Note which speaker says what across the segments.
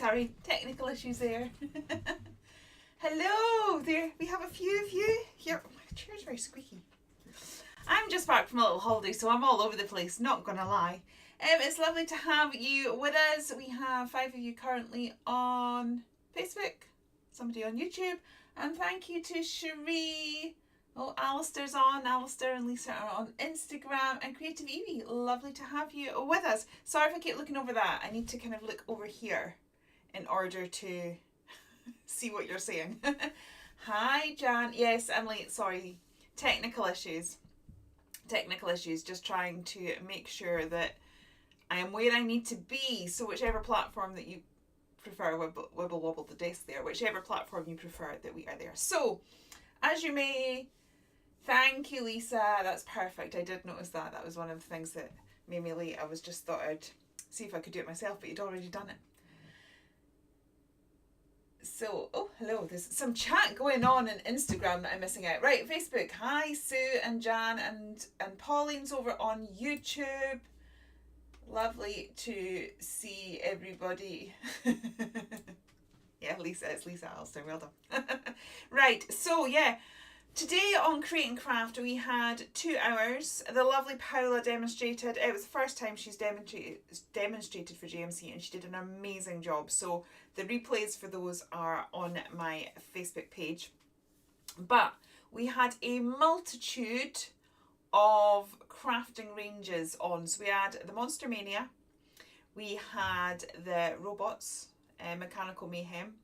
Speaker 1: Sorry, technical issues there. Hello there. We have a few of you here. Oh, my chair's very squeaky. I'm just back from a little holiday, so I'm all over the place, not gonna lie. It's lovely to have you with us. We have 5 of you currently on Facebook, somebody on YouTube, and thank you to Cherie. Oh, Alistair's on. Alistair and Lisa are on Instagram, and Creative Evie, lovely to have you with us. Sorry if I keep looking over that. I need to kind of look over here in order to see what you're saying. Hi, Jan. Yes, I'm late. Sorry. Technical issues. Just trying to make sure that I am where I need to be. So whichever platform that you prefer, wibble wobble the desk there, whichever platform you prefer, that we are there. So, as you may, thank you, Lisa. That's perfect. I did notice that. That was one of the things that made me late. I was just thought I'd see if I could do it myself, but you'd already done it. So, oh, hello. There's some chat going on Instagram that I'm missing out. Right, Facebook. Hi, Sue and Jan and Pauline's over on YouTube. Lovely to see everybody. Yeah, Lisa, it's Lisa Alistair. Well done. Right, so yeah, today on Create and Craft we had 2 hours. The lovely Paula demonstrated. It was the first time she's demonstrated for JMC, and she did an amazing job. So the replays for those are on my Facebook page. But we had a multitude of crafting ranges on. So we had the Monster Mania, we had the robots, Mechanical Mayhem,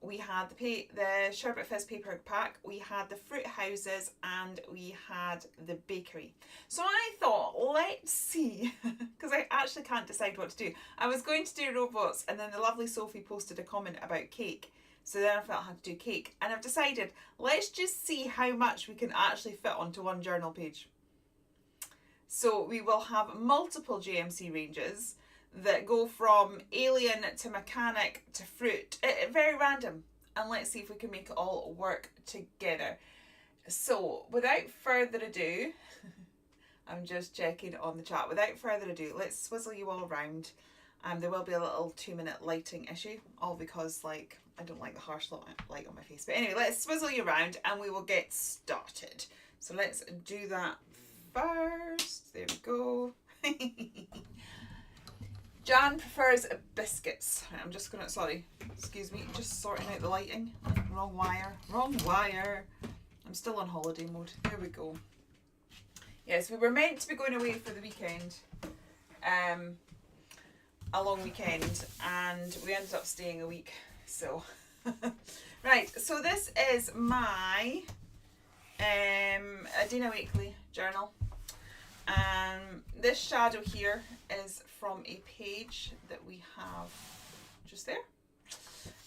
Speaker 1: we had the Sherbet Fizz paper pack, we had the fruit houses, and we had the bakery. So I thought, let's see, because I actually can't decide what to do. I was going to do robots, and then the lovely Sophie posted a comment about cake. So then I felt I had to do cake. And I've decided, let's just see how much we can actually fit onto one journal page. So we will have multiple JMC ranges that go from alien to mechanic to fruit. Very random. And let's see if we can make it all work together. So without further ado, I'm just checking on the chat. Without further ado, let's swizzle you all around. There will be a little 2-minute lighting issue, all because I don't like the harsh light on my face. But anyway, let's swizzle you around and we will get started. So let's do that first. There we go. Jan prefers biscuits. I'm just gonna, sorry, excuse me, just sorting out the lighting. Wrong wire. I'm still on holiday mode. There we go. Yes, we were meant to be going away for the weekend, a long weekend, and we ended up staying a week. So, right. So this is my Adina Wakely journal. This shadow here is from a page that we have just there.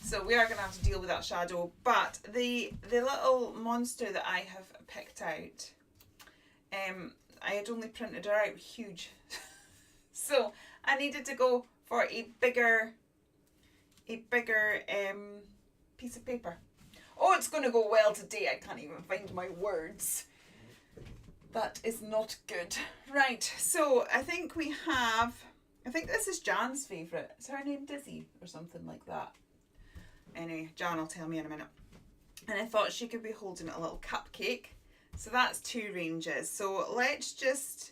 Speaker 1: So we are going to have to deal with that shadow. But the little monster that I have picked out, I had only printed her out huge. So I needed to go for a bigger piece of paper. Oh, it's going to go well today. I can't even find my words. That is not good. Right, so I think this is Jan's favourite. Is her name Dizzy or something like that? Anyway, Jan will tell me in a minute. And I thought she could be holding a little cupcake. So that's 2 ranges. So let's just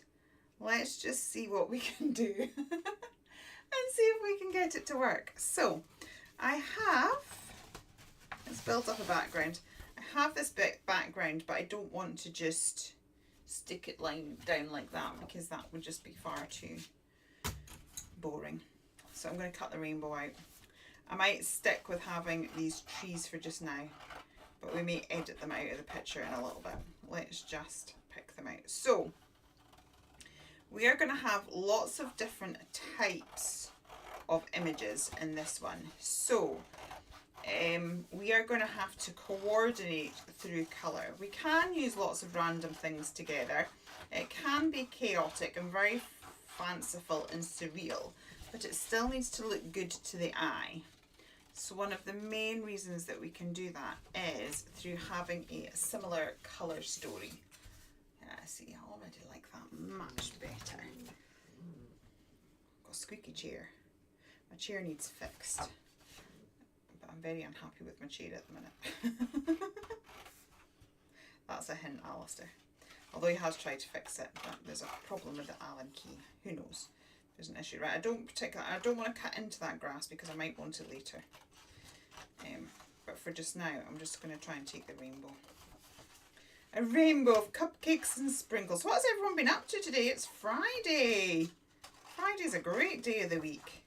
Speaker 1: see what we can do. And see if we can get it to work. So let's build up a background. I have this bit background, but I don't want to just stick it down like that, because that would just be far too boring. So I'm going to cut the rainbow out. I might stick with having these trees for just now, but we may edit them out of the picture in a little bit. Let's just pick them out. So we are going to have lots of different types of images in this one. So we are going to have to coordinate through colour. We can use lots of random things together. It can be chaotic and very fanciful and surreal, but it still needs to look good to the eye. So one of the main reasons that we can do that is through having a similar colour story. See, I already like that much better. Got a squeaky chair. My chair needs fixed. I'm very unhappy with my chair at the minute. That's a hint, Alistair. Although he has tried to fix it, but there's a problem with the Allen key. Who knows? There's an issue, right? I don't want to cut into that grass because I might want it later. But for just now, I'm just going to try and take the rainbow. A rainbow of cupcakes and sprinkles. What has everyone been up to today? It's Friday. Friday's a great day of the week.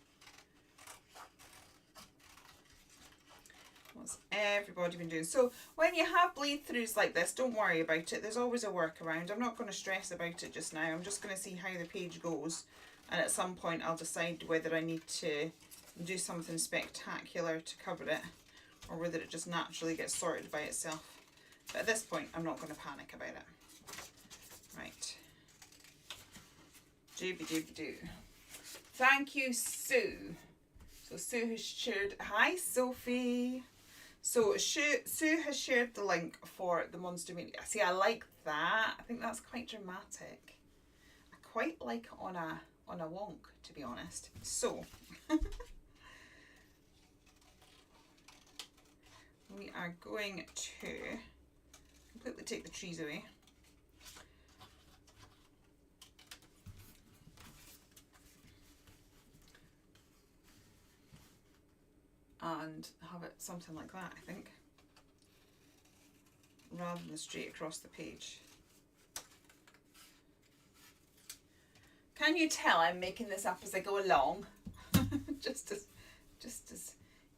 Speaker 1: What's everybody been doing? So when you have bleed throughs like this, don't worry about it. There's always a workaround. I'm not going to stress about it just now. I'm just going to see how the page goes. And at some point I'll decide whether I need to do something spectacular to cover it, or whether it just naturally gets sorted by itself. But at this point, I'm not going to panic about it. Right. Dooby-dooby-doo. Thank you, Sue. So Sue has shared... Hi, Sophie. So Sue has shared the link for the Monster Media. See, I like that. I think that's quite dramatic. I quite like it on a wonk, to be honest. So... we are going to completely take the trees away. And have it something like that, I think. Rather than straight across the page. Can you tell I'm making this up as I go along? just as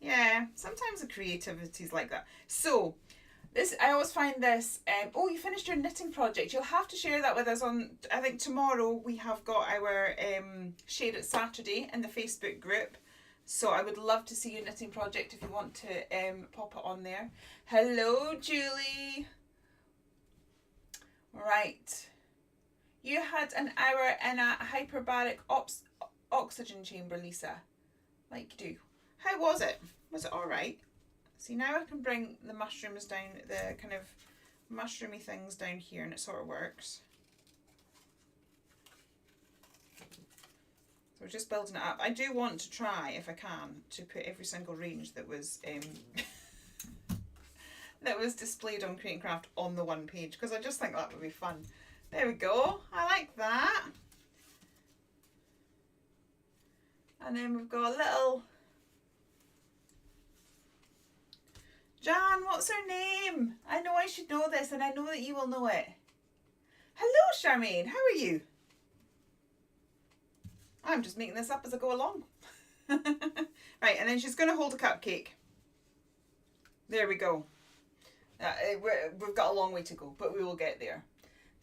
Speaker 1: yeah, sometimes the creativity is like that. So this, I always find this, oh, you finished your knitting project. You'll have to share that with us on, I think tomorrow we have got our Share It Saturday in the Facebook group. So I would love to see your knitting project if you want to pop it on there. Hello, Julie. Right. You had an hour in a hyperbaric oxygen chamber, Lisa. Like you do. How was it? Was it all right? See, now I can bring the mushrooms down, the kind of mushroomy things down here, and it sort of works. So we're just building it up. I do want to try, if I can, to put every single range that was that was displayed on Create and Craft on the one page, because I just think that would be fun. There we go. I like that. And then we've got a little... Jan, what's her name? I know I should know this, and I know that you will know it. Hello, Charmaine. How are you? I'm just making this up as I go along. Right, and then she's going to hold a cupcake. There we go. We've got a long way to go, but we will get there.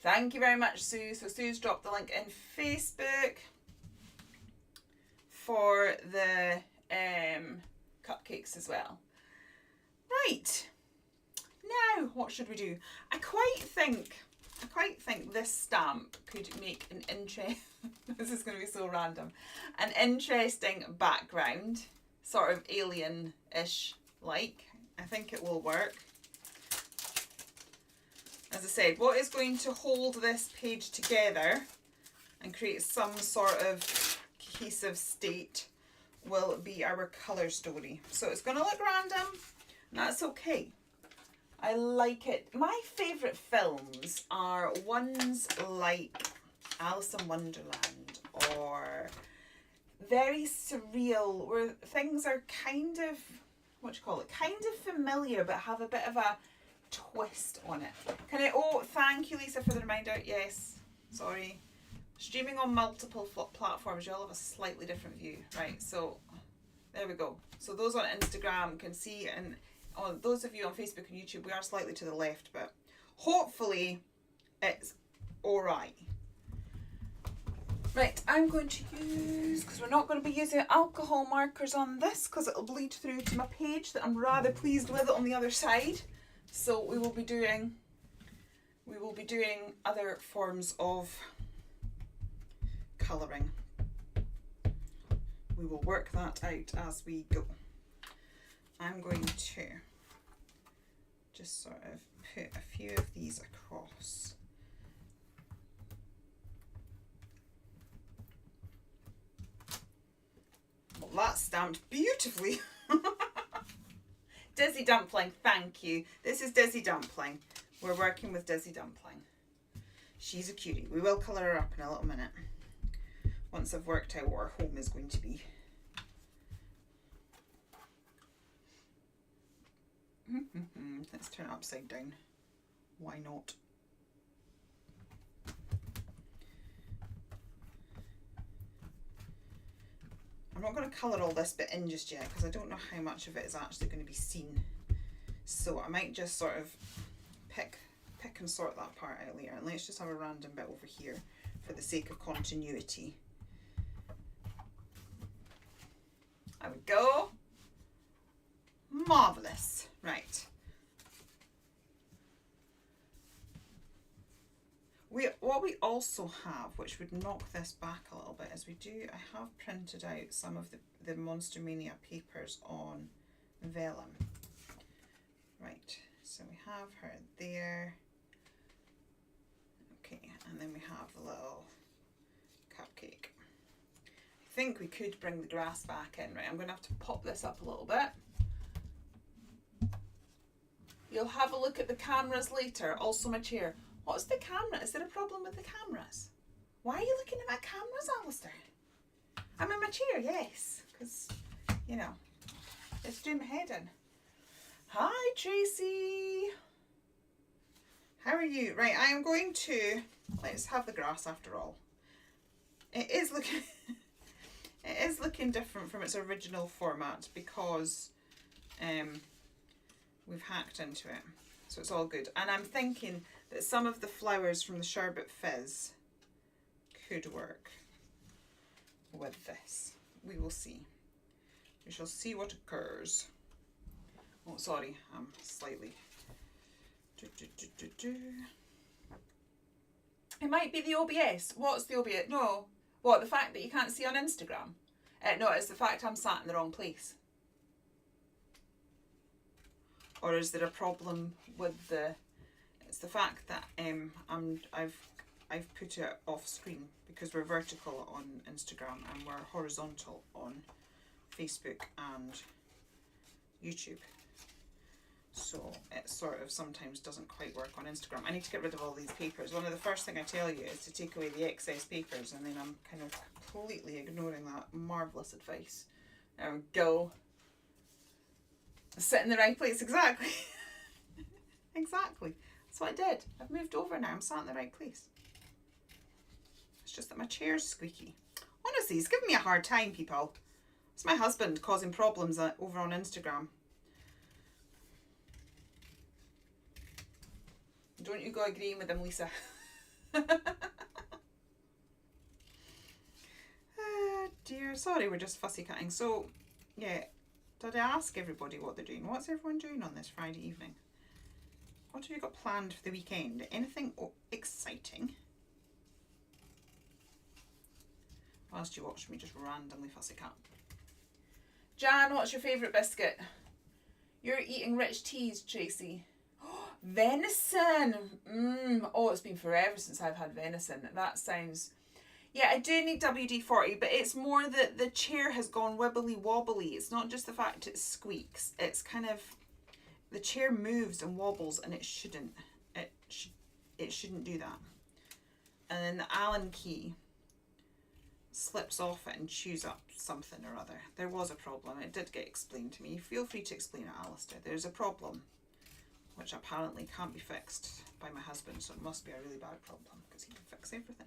Speaker 1: Thank you very much, Sue. So Sue's dropped the link in Facebook for the cupcakes as well. Right, now what should we do? I quite think this stamp could make an this is going to be so random, an interesting background, sort of alien-ish like. I think it will work. As I said, what is going to hold this page together and create some sort of cohesive state will be our colour story. So it's going to look random. That's okay. I like it. My favourite films are ones like Alice in Wonderland or very surreal, where things are kind of, what do you call it, kind of familiar but have a bit of a twist on it. Can I, oh, thank you Lisa for the reminder. Yes, sorry. Streaming on multiple platforms, you all have a slightly different view. Right, so there we go. So those on Instagram can see, and those of you on Facebook and YouTube, we are slightly to the left, but hopefully it's alright. Right, I'm going to use, because we're not going to be using alcohol markers on this because it'll bleed through to my page that I'm rather pleased with on the other side. So we will be doing other forms of colouring. We will work that out as we go. I'm going to just sort of put a few of these across. Well, that's stamped beautifully. Dizzy Dumpling, thank you. This is Dizzy Dumpling. We're working with Dizzy Dumpling. She's a cutie. We will colour her up in a little minute. Once I've worked out what our home is going to be. Let's turn it upside down. Why not? I'm not going to colour all this bit in just yet because I don't know how much of it is actually going to be seen. So I might just sort of pick and sort that part out later. And let's just have a random bit over here for the sake of continuity. There we go. Marvellous. Right. What we also have, which would knock this back a little bit, is I have printed out some of the Monster Mania papers on vellum. Right, so we have her there. Okay, and then we have the little cupcake. I think we could bring the grass back in, right? I'm going to have to pop this up a little bit. You'll have a look at the cameras later. Also my chair. What's the camera? Is there a problem with the cameras? Why are you looking at my cameras, Alistair? I'm in my chair, yes. Because, you know, it's doing my head in. Hi, Tracy. How are you? Right, I am going to... Let's have the grass after all. It is looking... It is looking different from its original format because we've hacked into it. So it's all good. And I'm thinking that some of the flowers from the Sherbet Fizz could work with this. We will see. We shall see what occurs. Oh, sorry, I'm slightly... It might be the OBS. What's the OBS? No. What, the fact that you can't see on Instagram? No, it's the fact I'm sat in the wrong place. Or is there a problem with the... It's the fact that I've put it off screen because we're vertical on Instagram and we're horizontal on Facebook and YouTube. So it sort of sometimes doesn't quite work on Instagram. I need to get rid of all these papers. One of the first thing I tell you is to take away the excess papers, and then I'm kind of completely ignoring that marvellous advice. There we go. Sit in the right place, exactly. Exactly. That's what I did. I've moved over now. I'm sat in the right place. It's just that my chair's squeaky. Honestly, he's giving me a hard time, people. It's my husband causing problems over on Instagram. Don't you go agreeing with him, Lisa. Dear, sorry, we're just fussy cutting. So, yeah, did I ask everybody what they're doing? What's everyone doing on this Friday evening? What have you got planned for the weekend? Anything exciting? Whilst you watch me just randomly fussy cut. Jan, what's your favourite biscuit? You're eating rich teas, Tracy. Venison! Oh, it's been forever since I've had venison. That sounds... Yeah, I do need WD-40, but it's more that the chair has gone wibbly wobbly. It's not just the fact it squeaks. It's kind of... The chair moves and wobbles and it shouldn't. It shouldn't do that. And then the Allen key slips off it and chews up something or other. There was a problem. It did get explained to me. Feel free to explain it, Alistair. There's a problem, which apparently can't be fixed by my husband, so it must be a really bad problem because he can fix everything.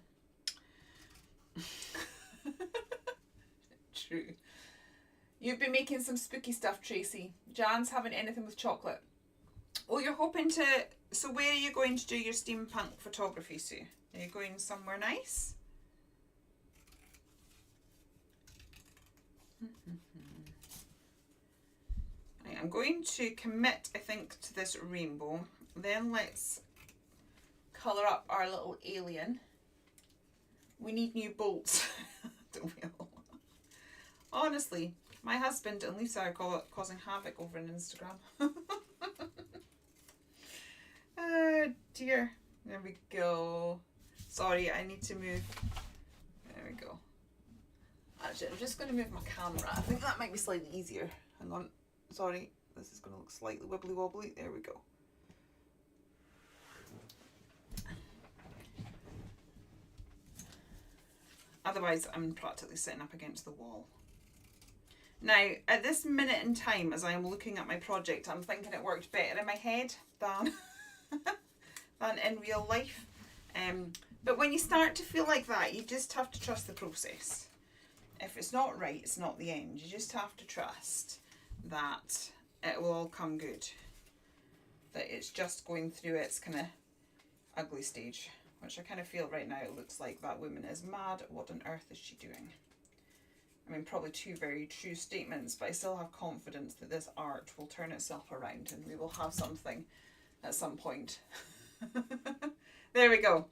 Speaker 1: True. You've been making some spooky stuff, Tracy. Jan's having anything with chocolate. Oh, you're hoping to... So where are you going to do your steampunk photography, Sue? Are you going somewhere nice? Right, I'm going to commit, I think, to this rainbow. Then let's colour up our little alien. We need new bolts, don't we all? Honestly, my husband and Lisa are causing havoc over on Instagram. Oh dear. There we go. Sorry, I need to move. There we go. Actually, I'm just going to move my camera. I think that might be slightly easier. Hang on. Sorry. this is going to look slightly wibbly wobbly. There we go. Otherwise, I'm practically sitting up against the wall. Now, at this minute in time, as I am looking at my project, I'm thinking it worked better in my head than, than in real life. But when you start to feel like that, you just have to trust the process. If it's not right, it's not the end. You just have to trust that it will all come good. That it's just going through its kind of ugly stage, which I kind of feel right now it looks like that woman is mad. What on earth is she doing? I mean, probably two very true statements, but I still have confidence that this art will turn itself around and we will have something at some point. There we go.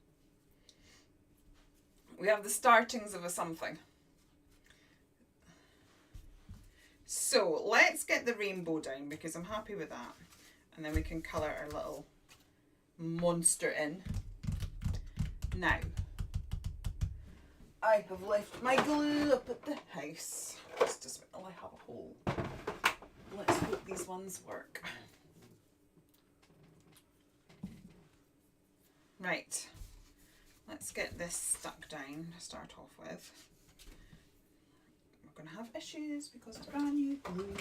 Speaker 1: We have the startings of a something. So let's get the rainbow down because I'm happy with that. And then we can colour our little monster in. Now, I have left my glue up at the house. Just while I have a hole. Let's hope these ones work. Right, let's get this stuck down to start off with. We're going to have issues because it's brand new glue.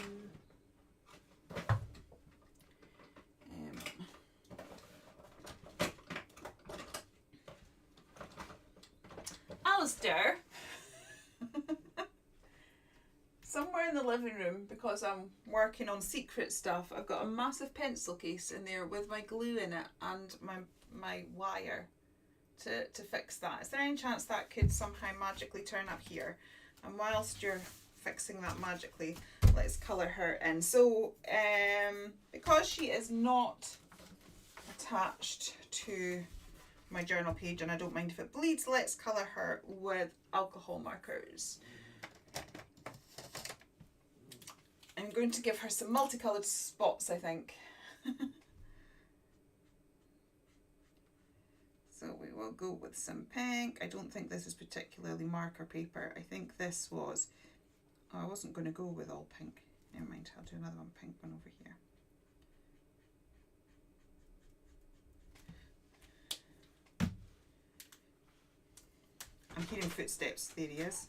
Speaker 1: Alistair, somewhere in the living room, because I'm working on secret stuff, I've got a massive pencil case in there with my glue in it and my wire to fix that. Is there any chance that could somehow magically turn up here? And whilst you're fixing that magically, let's colour her in. So because she is not attached to my journal page and I don't mind if it bleeds, let's colour her with alcohol markers. I'm going to give her some multicoloured spots, I think. So we will go with some pink. I don't think this is particularly marker paper. I think this was, oh, I wasn't going to go with all pink. Never mind, I'll do another one, pink one over here. I'm hearing footsteps. There he is.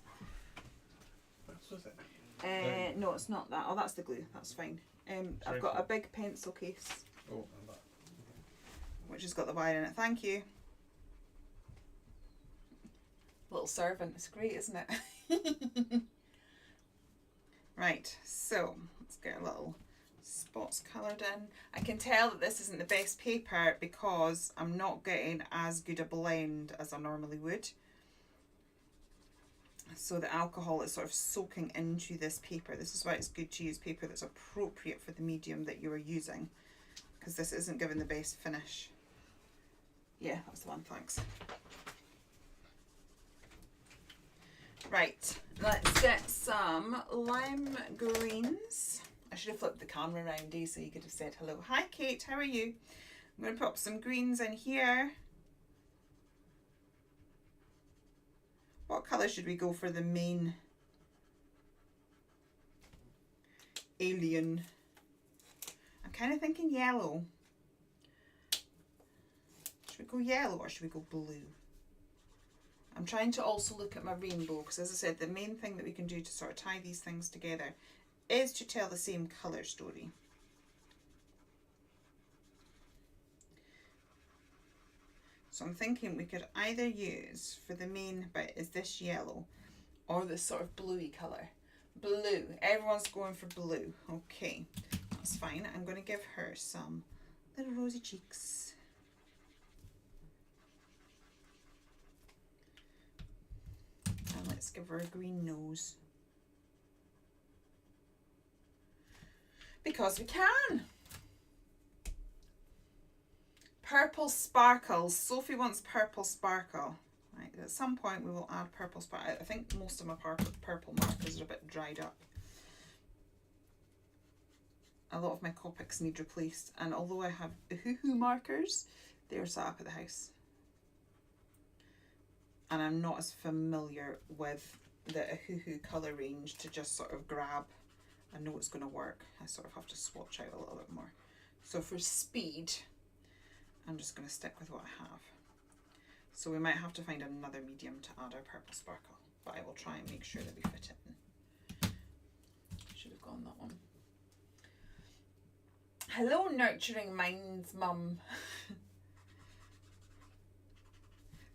Speaker 2: What's it?
Speaker 1: No, it's not that. Oh, that's the glue. That's fine. I've got a big pencil case.
Speaker 2: Oh, and that.
Speaker 1: Which has got the wire in it. Thank you. Little servant. It's great, isn't it? Right, so let's get a little spots coloured in. I can tell that this isn't the best paper because I'm not getting as good a blend as I normally would. So the alcohol is sort of soaking into this paper. This is why it's good to use paper that's appropriate for the medium that you are using, because this isn't giving the best finish. Yeah, that's the one, thanks. Right, let's get some lime greens. I should have flipped the camera around, so you could have said hello. Hi Kate, how are you? I'm going to pop some greens in here. What colour should we go for the main alien? I'm kind of thinking yellow. Should we go yellow or should we go blue? I'm trying to also look at my rainbow because, as I said, the main thing that we can do to sort of tie these things together is to tell the same colour story. So I'm thinking we could either use, for the main bit, is this yellow or this sort of bluey colour. Blue. Everyone's going for blue. Okay, that's fine. I'm going to give her some little rosy cheeks. And let's give her a green nose. Because we can. Purple sparkles. Sophie wants purple sparkle. Right, at some point we will add purple sparkle. I think most of my purple markers are a bit dried up. A lot of my Copics need replaced, and although I have Hoo markers, they're set up at the house. And I'm not as familiar with the Hoo colour range to just sort of grab I know it's going to work. I sort of have to swatch out a little bit more. So for speed, I'm just going to stick with what I have. So we might have to find another medium to add our purple sparkle, but I will try and make sure that we fit it in. Should have gone that one. Hello, Nurturing Minds Mum.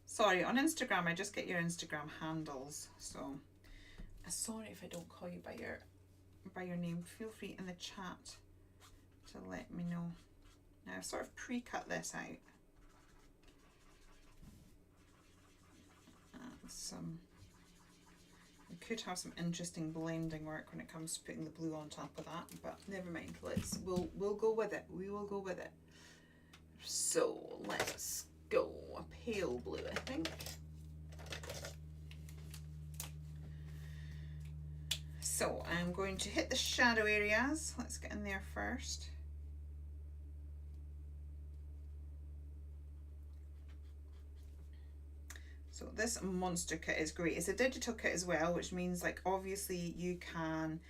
Speaker 1: Sorry, on Instagram, I just get your Instagram handles. So sorry if I don't call you by your name. Feel free in the chat to let me know. Now I've sort of pre-cut this out. We could have some interesting blending work when it comes to putting the blue on top of that, but never mind. We'll go with it. We will go with it. So let's go a pale blue, I think. So I'm going to hit the shadow areas. Let's get in there first. So this monster kit is great. It's a digital kit as well, which means like obviously you can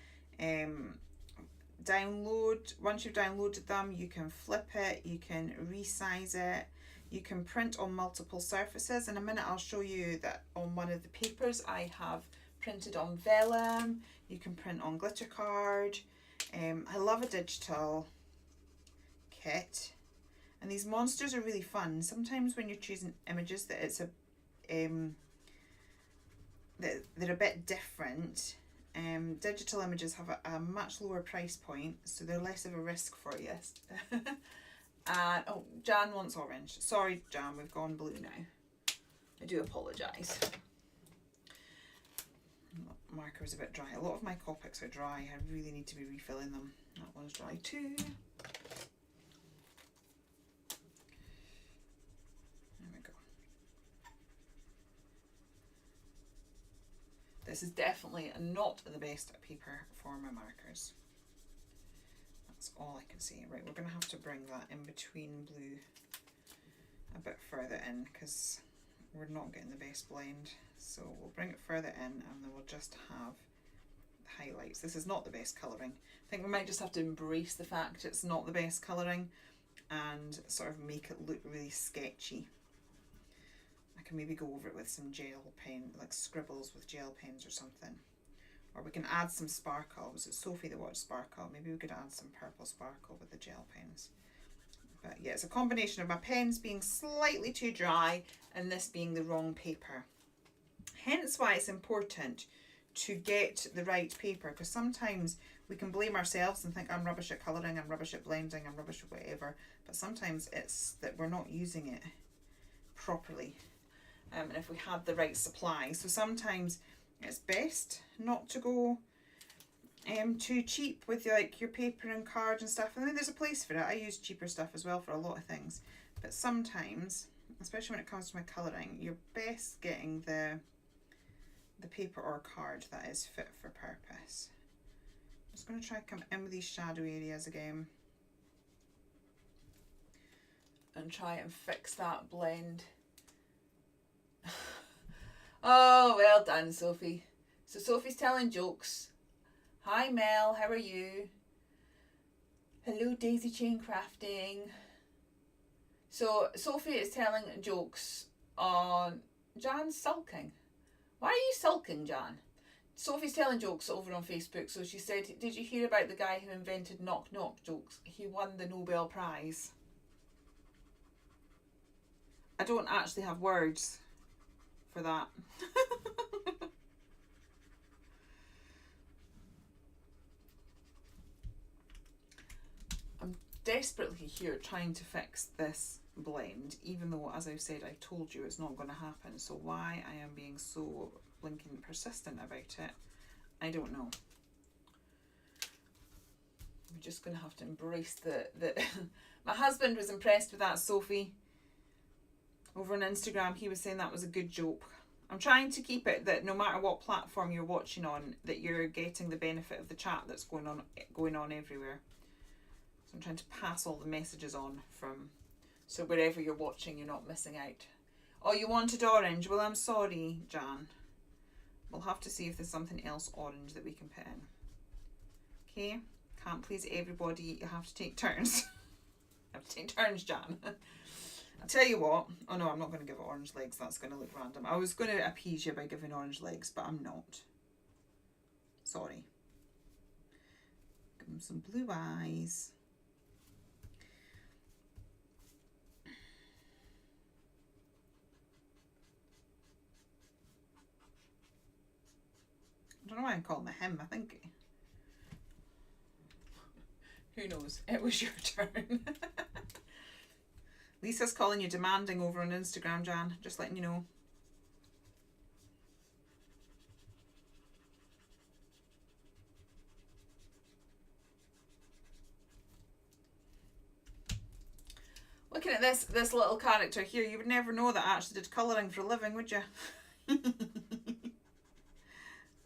Speaker 1: download, once you've downloaded them, you can flip it, you can resize it, you can print on multiple surfaces. In a minute I'll show you that on one of the papers I have printed on vellum. You can print on glitter card. I love a digital kit, and these monsters are really fun. Sometimes when you're choosing images that it's that they're a bit different. Digital images have a much lower price point, so they're less of a risk for you. And oh, Jan wants orange. Sorry, Jan, we've gone blue now. I do apologise. Marker is a bit dry. A lot of my Copics are dry. I really need to be refilling them. That one's dry too. There we go. This is definitely not the best paper for my markers. That's all I can see. Right, we're going to have to bring that in between blue a bit further in because we're not getting the best blend. So we'll bring it further in and then we'll just have the highlights. This is not the best colouring. I think we might just have to embrace the fact it's not the best colouring and sort of make it look really sketchy. I can maybe go over it with some gel pen, like scribbles with gel pens or something. Or we can add some sparkle. Was it Sophie that watched sparkle? Maybe we could add some purple sparkle with the gel pens. But yeah, it's a combination of my pens being slightly too dry and this being the wrong paper. Hence why it's important to get the right paper, because sometimes we can blame ourselves and think I'm rubbish at colouring, I'm rubbish at blending, I'm rubbish at whatever. But sometimes it's that we're not using it properly. And if we had the right supply. So sometimes it's best not to go too cheap with like your paper and card and stuff. I mean, there's a place for it. I use cheaper stuff as well for a lot of things. But sometimes, especially when it comes to my colouring, you're best getting the paper or card that is fit for purpose. I'm just going to try to come in with these shadow areas again. And try and fix that blend. Oh, well done, Sophie. So Sophie's telling jokes. Hi Mel, how are you? Hello Daisy Chain Crafting. So Sophie is telling jokes on Jan's sulking. Why are you sulking, Jan? Sophie's telling jokes over on Facebook. So she said, did you hear about the guy who invented knock knock jokes? He won the Nobel Prize. I don't actually have words for that. I'm desperately here trying to fix this blend, even though, as I've said, I told you it's not going to happen. So why I am being so blinking persistent about it, I don't know. We're just going to have to embrace the my husband was impressed with that, Sophie. Over on Instagram, he was saying that was a good joke. I'm trying to keep it that no matter what platform you're watching on, that you're getting the benefit of the chat that's going on everywhere. So I'm trying to pass all the messages on from, so wherever you're watching, you're not missing out. Oh, you wanted orange? Well, I'm sorry, Jan. We'll have to see if there's something else orange that we can put in. Okay? Can't please everybody. You have to take turns. You have to take turns, Jan. I'll tell you what. Oh no, I'm not going to give it orange legs. That's going to look random. I was going to appease you by giving orange legs, but I'm not. Sorry. Give him some blue eyes. I don't know why I'm calling it him. I think... Who knows? It was your turn. Lisa's calling you demanding over on Instagram, Jan. Just letting you know. Looking at this little character here, you would never know that I actually did colouring for a living, would you?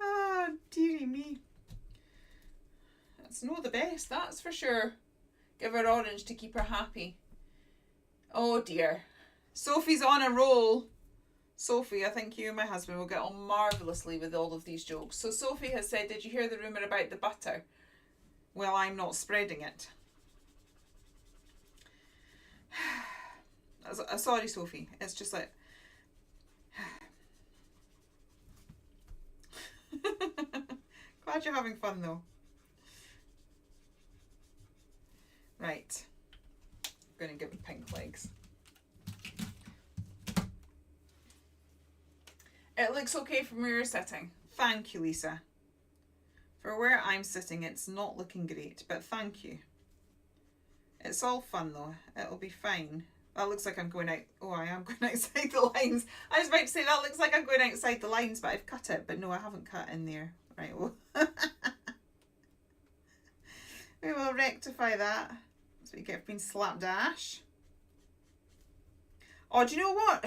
Speaker 1: Ah, dearie me. That's no the best, that's for sure. Give her orange to keep her happy. Oh dear. Sophie's on a roll. Sophie, I think you and my husband will get on marvellously with all of these jokes. So Sophie has said, did you hear the rumour about the butter? Well, I'm not spreading it. Sorry, Sophie. It's just like... Glad you're having fun, though. Right. I'm going to give it pink legs. It looks okay from where you're sitting. Thank you, Lisa. For where I'm sitting, it's not looking great, but thank you. It's all fun, though. It'll be fine. That looks like I'm going out... Oh, I am going outside the lines. I was about to say that looks like I'm going outside the lines, but I've cut it. But no, I haven't cut in there. Right, well... We will rectify that. So you get being slapdash. Oh, do you know what?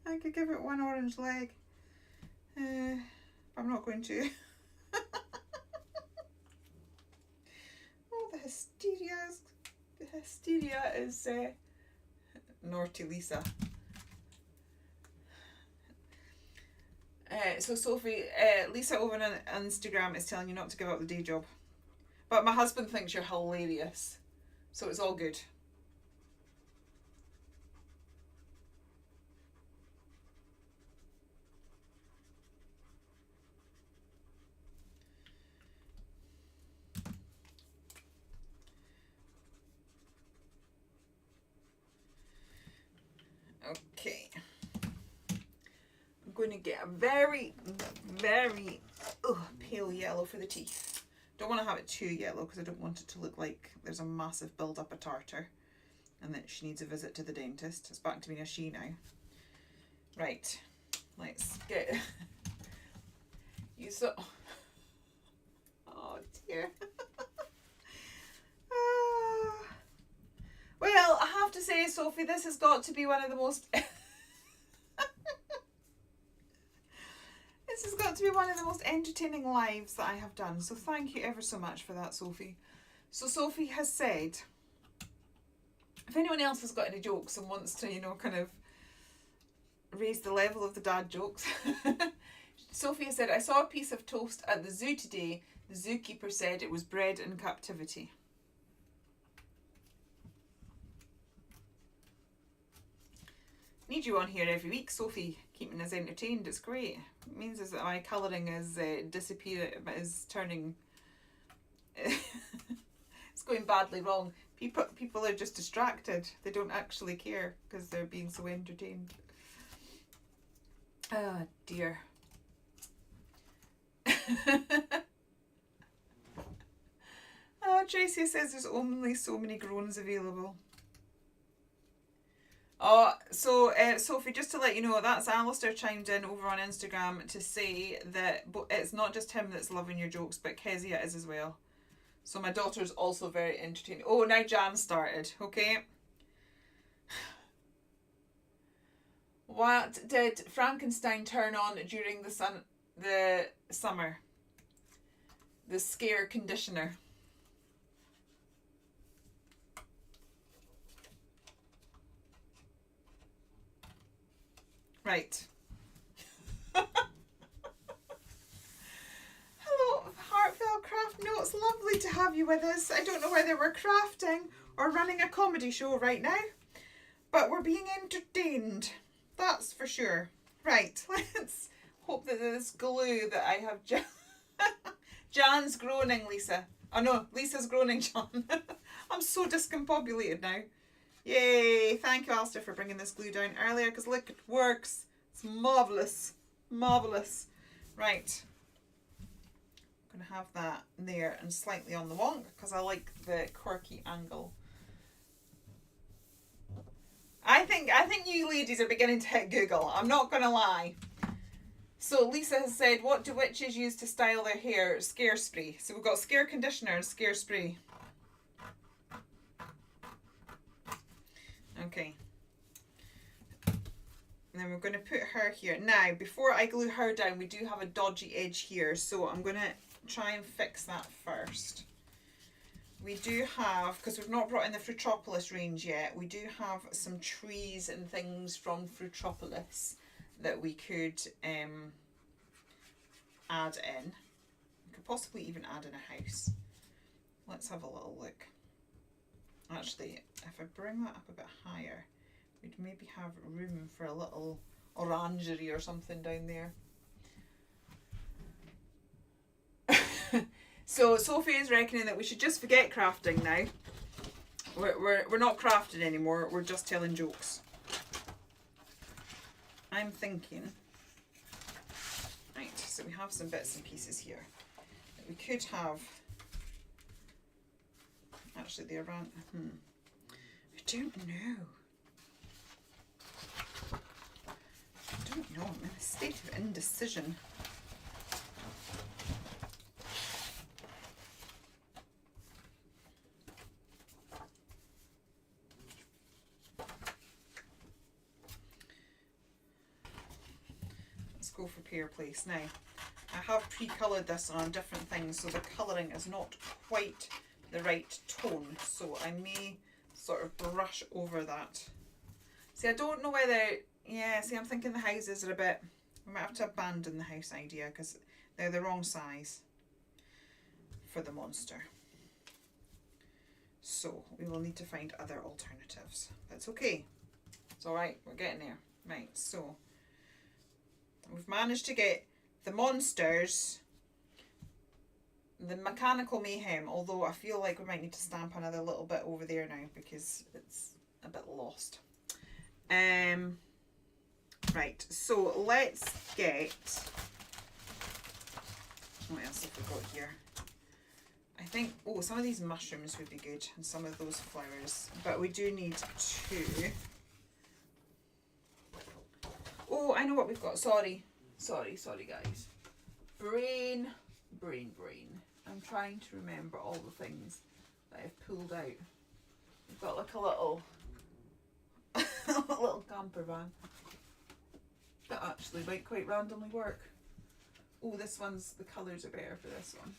Speaker 1: I could give it one orange leg. I'm not going to. Oh, the hysteria is naughty Lisa. So Sophie, Lisa over on Instagram is telling you not to give up the day job. But my husband thinks you're hilarious. So it's all good. Okay. I'm going to get a very, very pale yellow for the teeth. Don't want to have it too yellow because I don't want it to look like there's a massive build up of tartar and that she needs a visit to the dentist. It's back to being a she now. Right, let's get you so... Oh dear. Well, I have to say, Sophie, this has got to be one of the most... This has got to be one of the most entertaining lives that I have done. So thank you ever so much for that, Sophie. So Sophie has said, if anyone else has got any jokes and wants to, you know, kind of raise the level of the dad jokes. Sophie has said, I saw a piece of toast at the zoo today. The zookeeper said it was bred in captivity. Need you on here every week, Sophie, keeping us entertained. It's great. It means is that my colouring is is turning... It's going badly wrong. People are just distracted. They don't actually care because they're being so entertained. Oh dear. Oh, Tracy says there's only so many groans available. Oh, so Sophie, just to let you know, that's Alistair chimed in over on Instagram to say that it's not just him that's loving your jokes, but Kezia is as well. So my daughter's also very entertaining. Oh, now Jan started, okay? What did Frankenstein turn on during the summer? The scare conditioner. Right. Hello, Heartfelt Craft. it's lovely to have you with us. I don't know whether we're crafting or running a comedy show right now, but we're being entertained. That's for sure. Right, let's hope that this glue that I have... Jan's groaning, Lisa. Oh no, Lisa's groaning, John. I'm so discombobulated now. Yay! Thank you, Alistair, for bringing this glue down earlier, because look, it works. It's marvellous. Marvellous. Right. I'm going to have that there and slightly on the wonk, because I like the quirky angle. I think you ladies are beginning to hit Google. I'm not going to lie. So Lisa has said, what do witches use to style their hair? Scare spray. So we've got scare conditioner and scare spray. Okay. And then we're going to put her here. Now, before I glue her down, we do have a dodgy edge here. So I'm going to try and fix that first. We do have, because we've not brought in the Fruitopolis range yet, we do have some trees and things from Fruitopolis that we could add in. We could possibly even add in a house. Let's have a little look. Actually, if I bring that up a bit higher, we'd maybe have room for a little orangery or something down there. So Sophie is reckoning that we should just forget crafting now. We're not crafting anymore, we're just telling jokes. I'm thinking, right, so we have some bits and pieces here that we could have. Actually, they're around. I don't know. I'm in a state of indecision. Go for Pear Place. Now, I have pre-coloured this on different things, so the colouring is not quite the right tone, so I may sort of brush over that. See, I don't know whether, yeah, see, I'm thinking the houses are a bit, we might have to abandon the house idea because they're the wrong size for the monster. So we will need to find other alternatives. That's okay. It's alright, we're getting there. Right, so we've managed to get the monsters, the mechanical mayhem, although I feel like we might need to stamp another little bit over there now because it's a bit lost. Right, so let's get, what else have we got here? I think, oh, some of these mushrooms would be good and some of those flowers, but we do need two. Oh, I know what we've got. Sorry, guys. Brain. I'm trying to remember all the things that I've pulled out. We've got like a little, a little camper van that actually might quite randomly work. Oh, this one's, the colours are better for this one.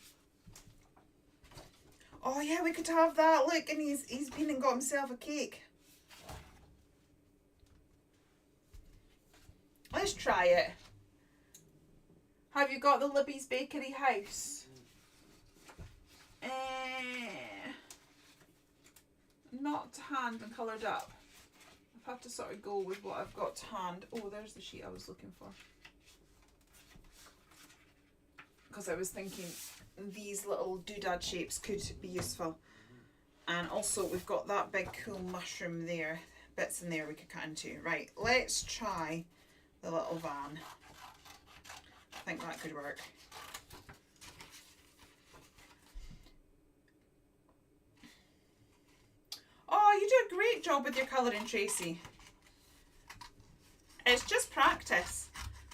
Speaker 1: Oh yeah, we could have that. Look, and he's been and got himself a cake. Let's try it. Have you got the Libby's Bakery house? Not to hand and coloured up. I've had to sort of go with what I've got to hand. Oh, there's the sheet I was looking for. Because I was thinking these little doodad shapes could be useful. And also we've got that big cool mushroom there. Bits in there we could cut into. Right, let's try the little van. I think that could work. Oh, you do a great job with your colouring, Tracy. It's just practice.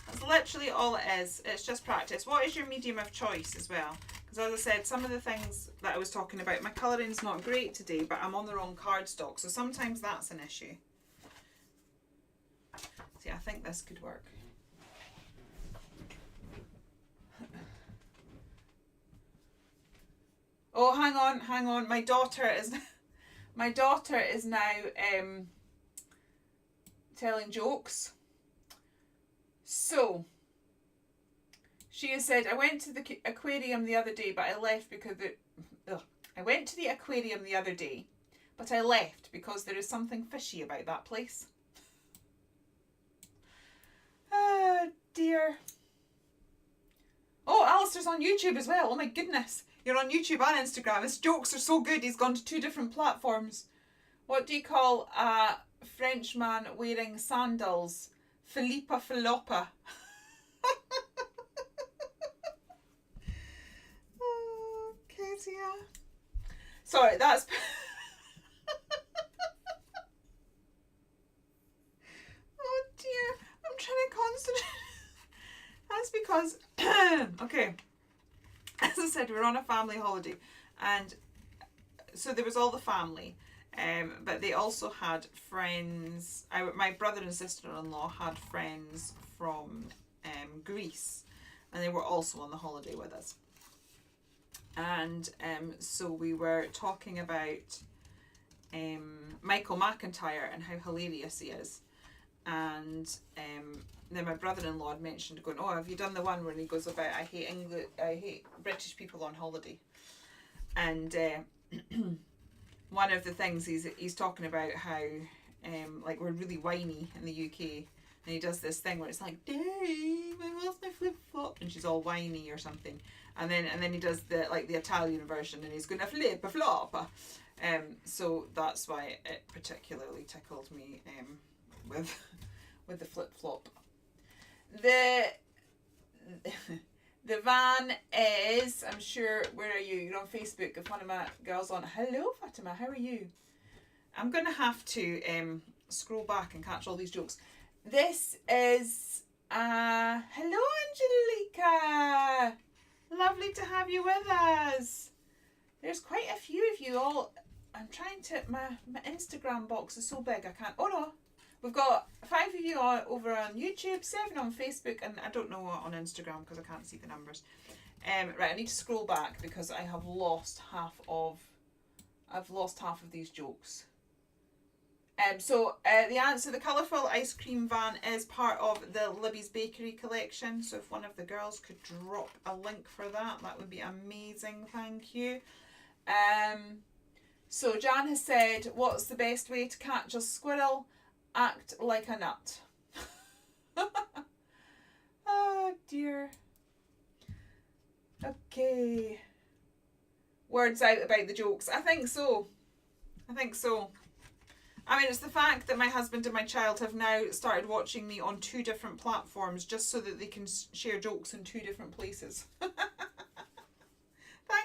Speaker 1: That's literally all it is. It's just practice. What is your medium of choice as well? Because as I said, some of the things that I was talking about, my colouring's not great today, but I'm on the wrong cardstock, so sometimes that's an issue. See, I think this could work. Oh, hang on. My daughter is now telling jokes. So She has said, I went to the aquarium the other day, but I left because I went to the aquarium the other day, but I left because there is something fishy about that place. Oh dear. Oh, Alistair's on YouTube as well. Oh my goodness. You're on YouTube and Instagram. His jokes are so good, he's gone to 2 different platforms. What do you call a Frenchman wearing sandals? Philippa Philoppa. Oh, Kezia. Sorry, that's... Oh dear, I'm trying to concentrate. That's because, okay, as I said, we're on a family holiday, and so there was all the family, but they also had friends. My brother and sister-in-law had friends from Greece, and they were also on the holiday with us. And so we were talking about Michael McIntyre and how hilarious he is. And then my brother-in-law had mentioned going, oh, have you done the one where he goes about, I hate British people on holiday. And one of the things he's talking about how like we're really whiny in the UK, and he does this thing where it's like, Dave, I lost my flip-flop, and she's all whiny or something. And then he does the Italian version, and he's going to flip a flop. So that's why it particularly tickled me with the flip flop. The van is, I'm sure, where are you? You're on Facebook. If one of my girls on, hello Fatima, how are you? I'm gonna have to scroll back and catch all these jokes. This is hello Angelica. Lovely to have you with us. There's quite a few of you all. I'm trying to, my Instagram box is so big I can't, oh no. We've got 5 of you over on YouTube, 7 on Facebook, and I don't know what on Instagram because I can't see the numbers. Right, I need to scroll back because I have lost half of these jokes. So the answer, the colourful ice cream van is part of the Libby's Bakery collection. So if one of the girls could drop a link for that, that would be amazing. Thank you. So Jan has said, what's the best way to catch a squirrel? Act like a nut. Oh dear. Okay. Words out about the jokes. I think so. I mean, it's the fact that my husband and my child have now started watching me on 2 different platforms just so that they can share jokes in 2 different places. Thank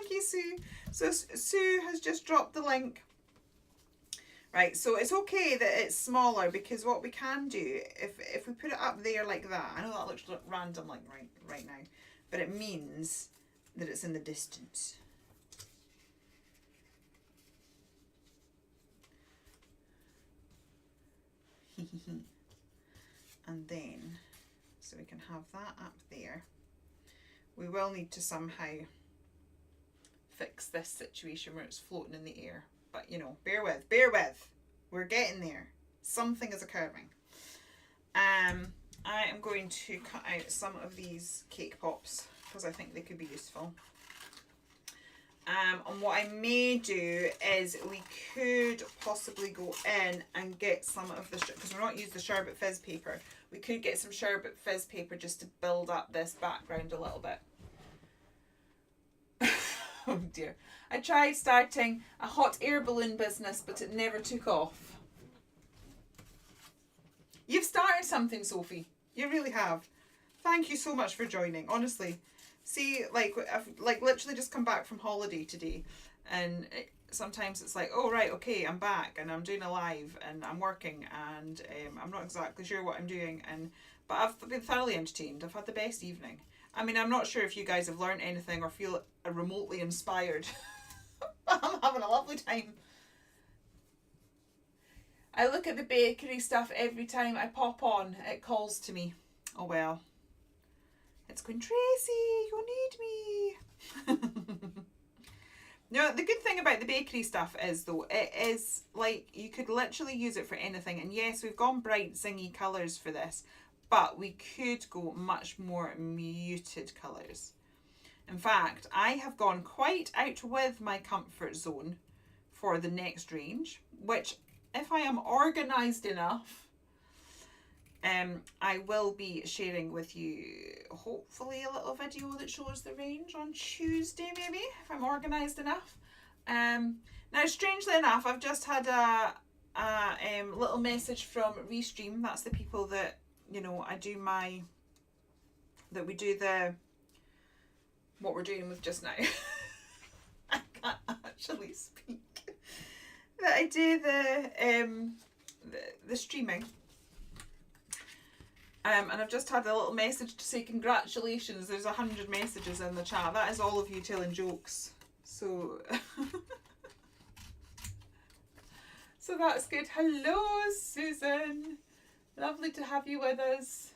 Speaker 1: you, Sue. So Sue has just dropped the link. Right, so it's okay that it's smaller, because what we can do, if we put it up there like that, I know that looks random like right now, but it means that it's in the distance. And then, so we can have that up there. We will need to somehow fix this situation where it's floating in the air. But, you know, bear with. We're getting there. Something is occurring. I am going to cut out some of these cake pops because I think they could be useful. And what I may do is we could possibly go in and get some of the, because we're not using the Sherbet Fizz paper, we could get some Sherbet Fizz paper just to build up this background a little bit. Oh dear. I tried starting a hot air balloon business, but it never took off. You've started something, Sophie. You really have. Thank you so much for joining, honestly. See, I've literally just come back from holiday today, and sometimes it's like, oh right, okay, I'm back and I'm doing a live and I'm working and I'm not exactly sure what I'm doing, but I've been thoroughly entertained. I've had the best evening. I mean, I'm not sure if you guys have learned anything or feel remotely inspired. I'm having a lovely time. I look at the bakery stuff every time I pop on. It calls to me. Oh well. It's going, Tracy, you need me. No, the good thing about the bakery stuff is, though, it is like you could literally use it for anything. And yes, we've gone bright, zingy colours for this, but we could go much more muted colours. In fact, I have gone quite out with my comfort zone for the next range, which if I am organised enough, I will be sharing with you hopefully a little video that shows the range on Tuesday, maybe, if I'm organised enough. Now, strangely enough, I've just had a little message from Restream. That's the people that, you know, that we do what we're doing with just now. I can't actually speak. That I do the streaming. And I've just had a little message to say congratulations. There's 100 messages in the chat. That is all of you telling jokes. So, so that's good. Hello, Susan. Lovely to have you with us.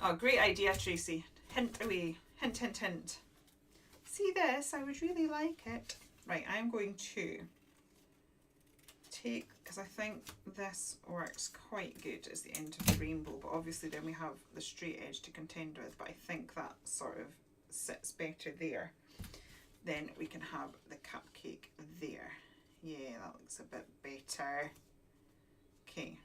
Speaker 1: Oh, great idea, Tracy. Hint away. Hint, hint, hint. See this? I would really like it. Right, I'm going to take, because I think this works quite good as the end of the rainbow, but obviously then we have the straight edge to contend with, but I think that sort of sits better there. Then we can have the cupcake there. Yeah, that looks a bit better. Okay.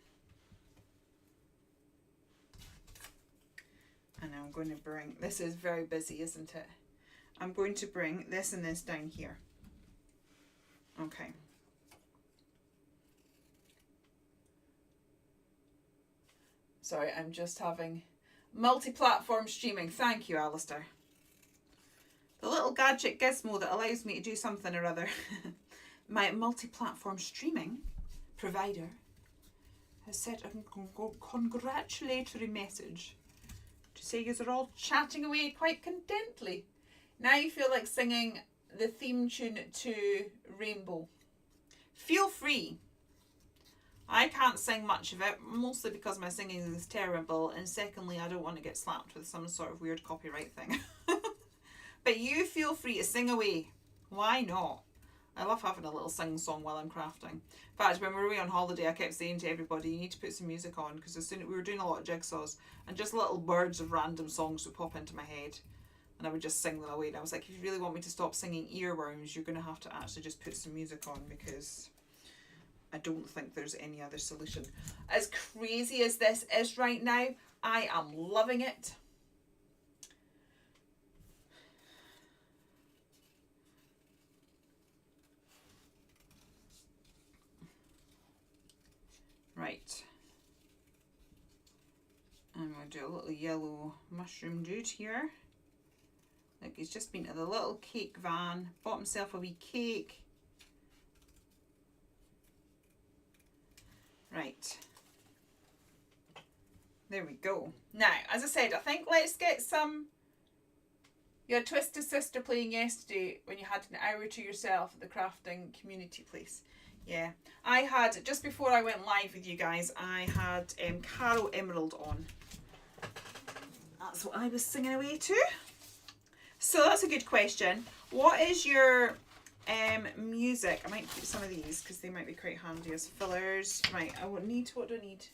Speaker 1: And I'm going to bring, this is very busy, isn't it? I'm going to bring this and this down here. Okay. Sorry, I'm just having multi-platform streaming. Thank you, Alistair. The little gadget gizmo that allows me to do something or other. My multi-platform streaming provider has sent a congratulatory message to say you're all chatting away quite contently. Now you feel like singing the theme tune to Rainbow. Feel free. I can't sing much of it, mostly because my singing is terrible, and secondly, I don't want to get slapped with some sort of weird copyright thing. But you feel free to sing away. Why not? I love having a little sing-song while I'm crafting. In fact, when we were away on holiday, I kept saying to everybody, you need to put some music on, because as soon as we were doing a lot of jigsaws, and just little birds of random songs would pop into my head, and I would just sing them away. And I was like, if you really want me to stop singing earworms, you're going to have to actually just put some music on, because I don't think there's any other solution. As crazy as this is right now, I am loving it. Right. I'm going to do a little yellow mushroom dude here. Like he's just been to the little cake van, bought himself a wee cake. Right. There we go. Now, as I said, I think let's get some... You had Twisted Sister playing yesterday when you had an hour to yourself at the crafting community place. Yeah. I had, just before I went live with you guys, I had Caro Emerald on. That's what I was singing away to. So that's a good question. What is your music? I might keep some of these because they might be quite handy as fillers. Right, what do I need?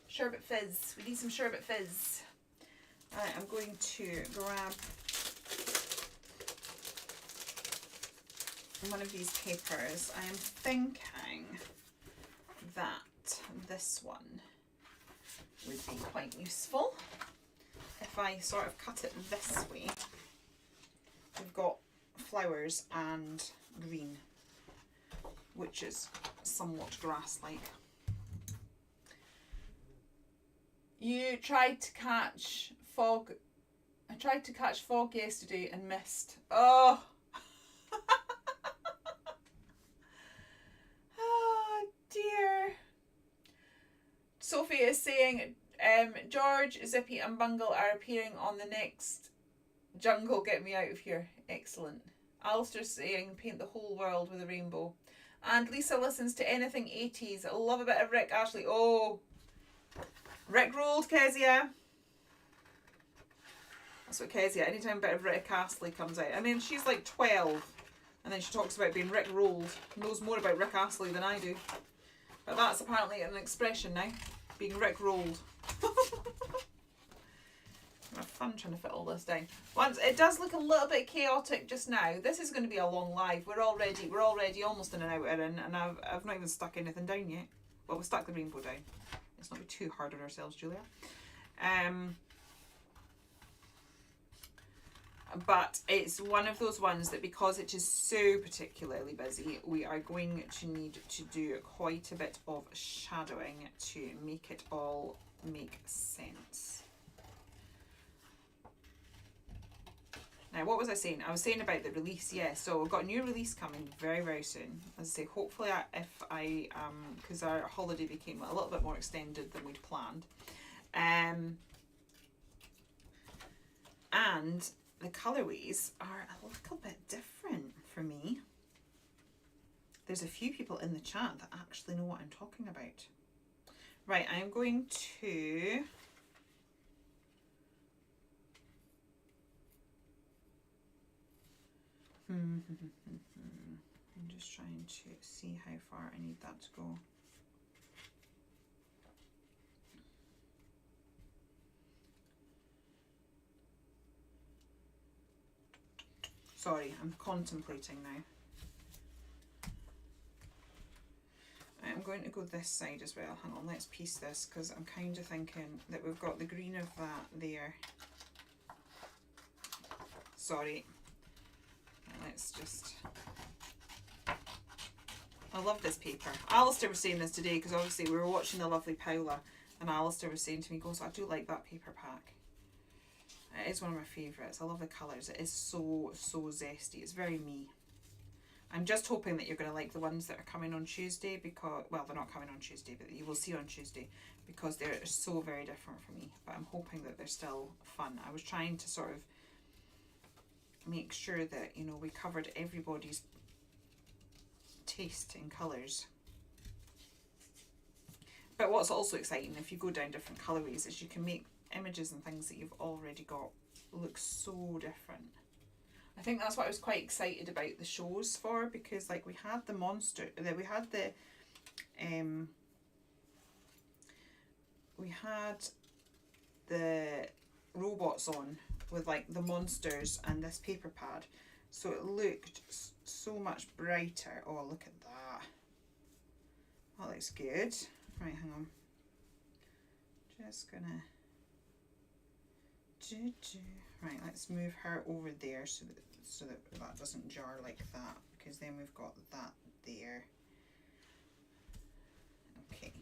Speaker 1: Sherbet Fizz. We need some Sherbet Fizz. Right, I'm going to grab one of these papers. I am thinking that this one would be quite useful if I sort of cut it this way. We've got flowers and green, which is somewhat grass-like. You tried to catch fog. I tried to catch fog yesterday and missed. Oh! Oh dear. Sophie is saying George, Zippy and Bungle are appearing on the next Jungle Get Me Out of Here. Excellent. Alistair's saying paint the whole world with a rainbow. And Lisa listens to anything 80s. I love a bit of Rick Astley. Oh, Rick rolled, Kezia. That's what Kezia, anytime a bit of Rick Astley comes out. I mean, she's like 12. And then she talks about being Rick rolled. Knows more about Rick Astley than I do. But that's apparently an expression now. being rickrolled. Have fun trying to fit all this down. Once it does look a little bit chaotic just now. This is going to be a long live. We're already almost in an hour in, and I've not even stuck anything down yet. Well, we stuck the rainbow down. Let's not be too hard on ourselves, Julia. But it's one of those ones that, because it is so particularly busy, we are going to need to do quite a bit of shadowing to make it all make sense. Now, what was I saying? I was saying about the release, yeah. So we've got a new release coming very, very soon. As I say, hopefully, because our holiday became a little bit more extended than we'd planned. And the colourways are a little bit different for me. There's a few people in the chat that actually know what I'm talking about. Right, I'm going to... I'm just trying to see how far I need that to go. Sorry, I'm contemplating now. I'm going to go this side as well. Hang on, let's piece this, because I'm kind of thinking that we've got the green of that there. Sorry. Let's just... I love this paper. Alistair was saying this today, because obviously we were watching the lovely Paula, and Alistair was saying to me, he goes, I do like that paper pack. It is one of my favourites. I love the colours. It is so, so zesty. It's very me. I'm just hoping that you're going to like the ones that are coming on Tuesday, because, well, they're not coming on Tuesday, but you will see on Tuesday, because they're so very different for me. But I'm hoping that they're still fun. I was trying to sort of make sure that, you know, we covered everybody's taste in colours. But what's also exciting, if you go down different colourways, is you can make images and things that you've already got look so different. I think that's what I was quite excited about the shows for, because like we had the monster, that we had the robots on with like the monsters and this paper pad, so it looked so much brighter. Oh, look at that. That looks good. Right, hang on. Just gonna right, let's move her over there so that doesn't jar like that, because then we've got that there. Okay,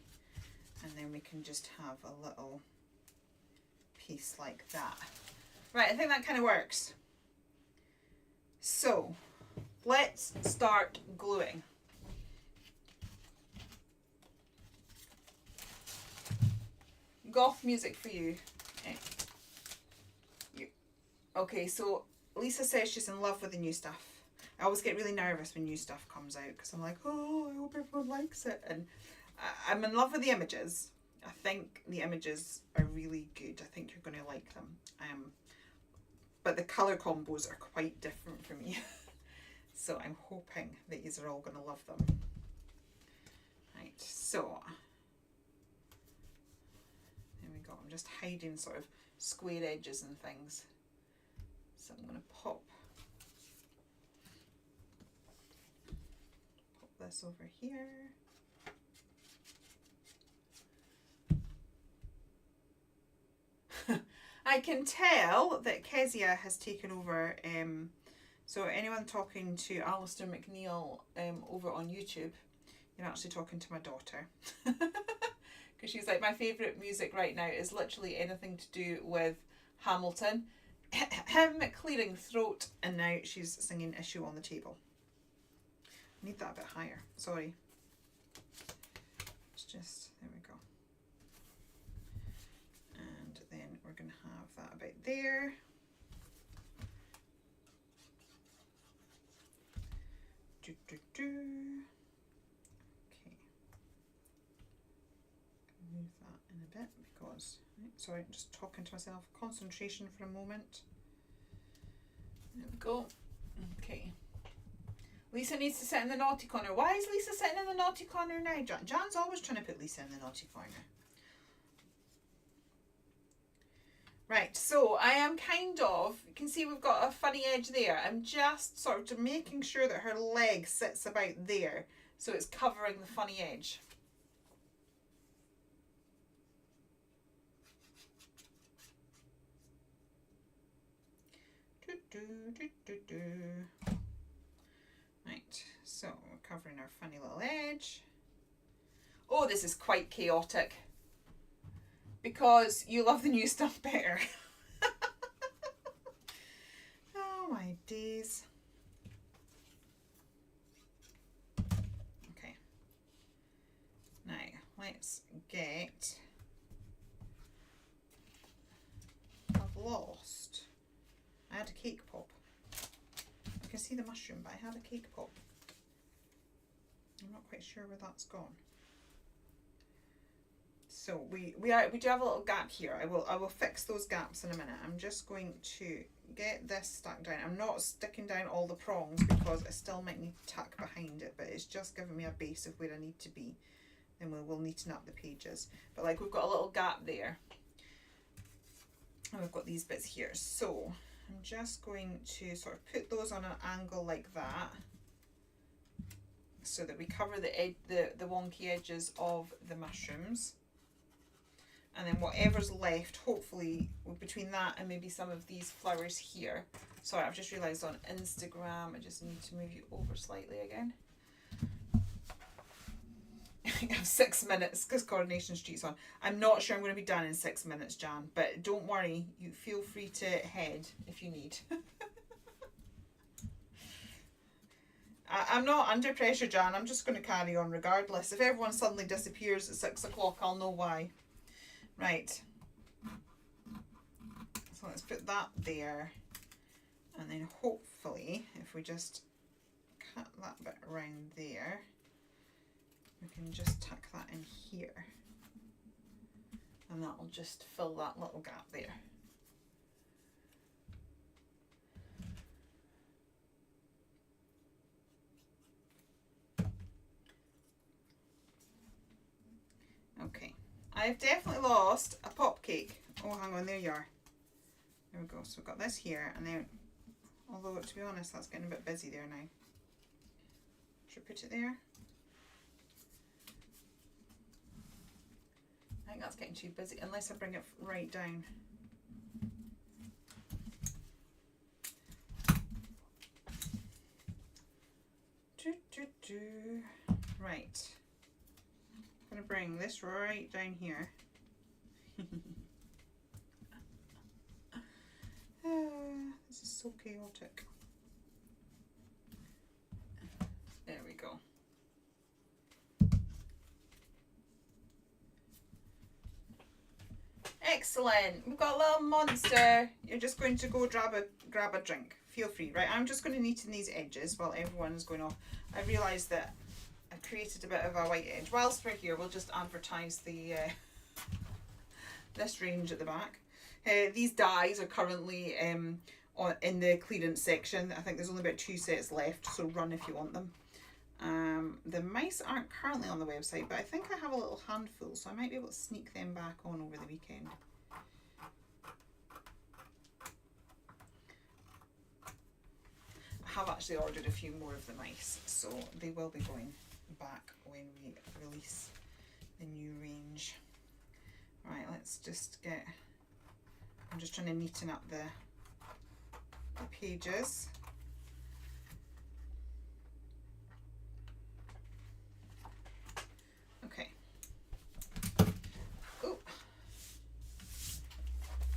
Speaker 1: and then we can just have a little piece like that. Right, I think that kind of works. So let's start gluing. Goth music for you. Okay, so Lisa says she's in love with the new stuff. I always get really nervous when new stuff comes out, because I'm like, oh, I hope everyone likes it. And I'm in love with the images. I think the images are really good. I think you're going to like them. But the colour combos are quite different for me. So I'm hoping that you are all going to love them. Right, so there we go. I'm just hiding sort of square edges and things. So I'm going to pop this over here. I can tell that Kezia has taken over. So anyone talking to Alistair McNeil over on YouTube, you're actually talking to my daughter. Because she's like, my favourite music right now is literally anything to do with Hamilton, him clearing throat, and now she's singing Issue on the Table. I need that a bit higher, sorry. It's just, there we go. And then we're going to have that about there. Okay. Move that in a bit because, right, sorry, I'm just talking to myself. Concentration for a moment. There we go. Okay. Lisa needs to sit in the naughty corner. Why is Lisa sitting in the naughty corner now? Jan's always trying to put Lisa in the naughty corner. Right, so I am kind of, you can see we've got a funny edge there. I'm just sort of making sure that her leg sits about there, so it's covering the funny edge. Right, so we're covering our funny little edge. Oh, this is quite chaotic because you love the new stuff better. Oh my days. Okay. Now, let's get... I've lost... I had a cake pop. I can see the mushroom, but I had a cake pop. I'm not quite sure where that's gone. So we do have a little gap here. I will fix those gaps in a minute. I'm just going to get this stuck down. I'm not sticking down all the prongs because I still might need to tuck behind it, but it's just giving me a base of where I need to be. Then we'll neaten up the pages. But like we've got a little gap there. And we've got these bits here. So I'm just going to sort of put those on an angle like that, so that we cover the wonky edges of the mushrooms. And then whatever's left, hopefully, between that and maybe some of these flowers here. Sorry, I've just realised on Instagram, I just need to move you over slightly again. I have 6 minutes because Coronation Street's on. I'm not sure I'm going to be done in 6 minutes, Jan, but don't worry, you feel free to head if you need. I'm not under pressure, Jan. I'm just going to carry on regardless. If everyone suddenly disappears at 6 o'clock, I'll know why. Right. So let's put that there. And then hopefully, if we just cut that bit around there, we can just tuck that in here. And that will just fill that little gap there. Okay, I've definitely lost a pop cake. Oh, hang on, there you are. There we go. So we've got this here, and then, although to be honest, that's getting a bit busy there now. Should I put it there? I think that's getting too busy, unless I bring it right down. Right. I'm going to bring this right down here. This is so chaotic. There we go. Excellent. We've got a little monster. You're just going to go grab a drink. Feel free, right? I'm just going to neaten these edges while everyone's going off. I realised that I've created a bit of a white edge. Whilst we're here, we'll just advertise the this range at the back. These dies are currently in the clearance section. I think there's only about 2 sets left, so run if you want them. The mice aren't currently on the website, but I think I have a little handful, so I might be able to sneak them back on over the weekend. I have actually ordered a few more of the mice, so they will be going back when we release the new range. Right, let's just get... I'm just trying to neaten up the pages. Okay. Oh,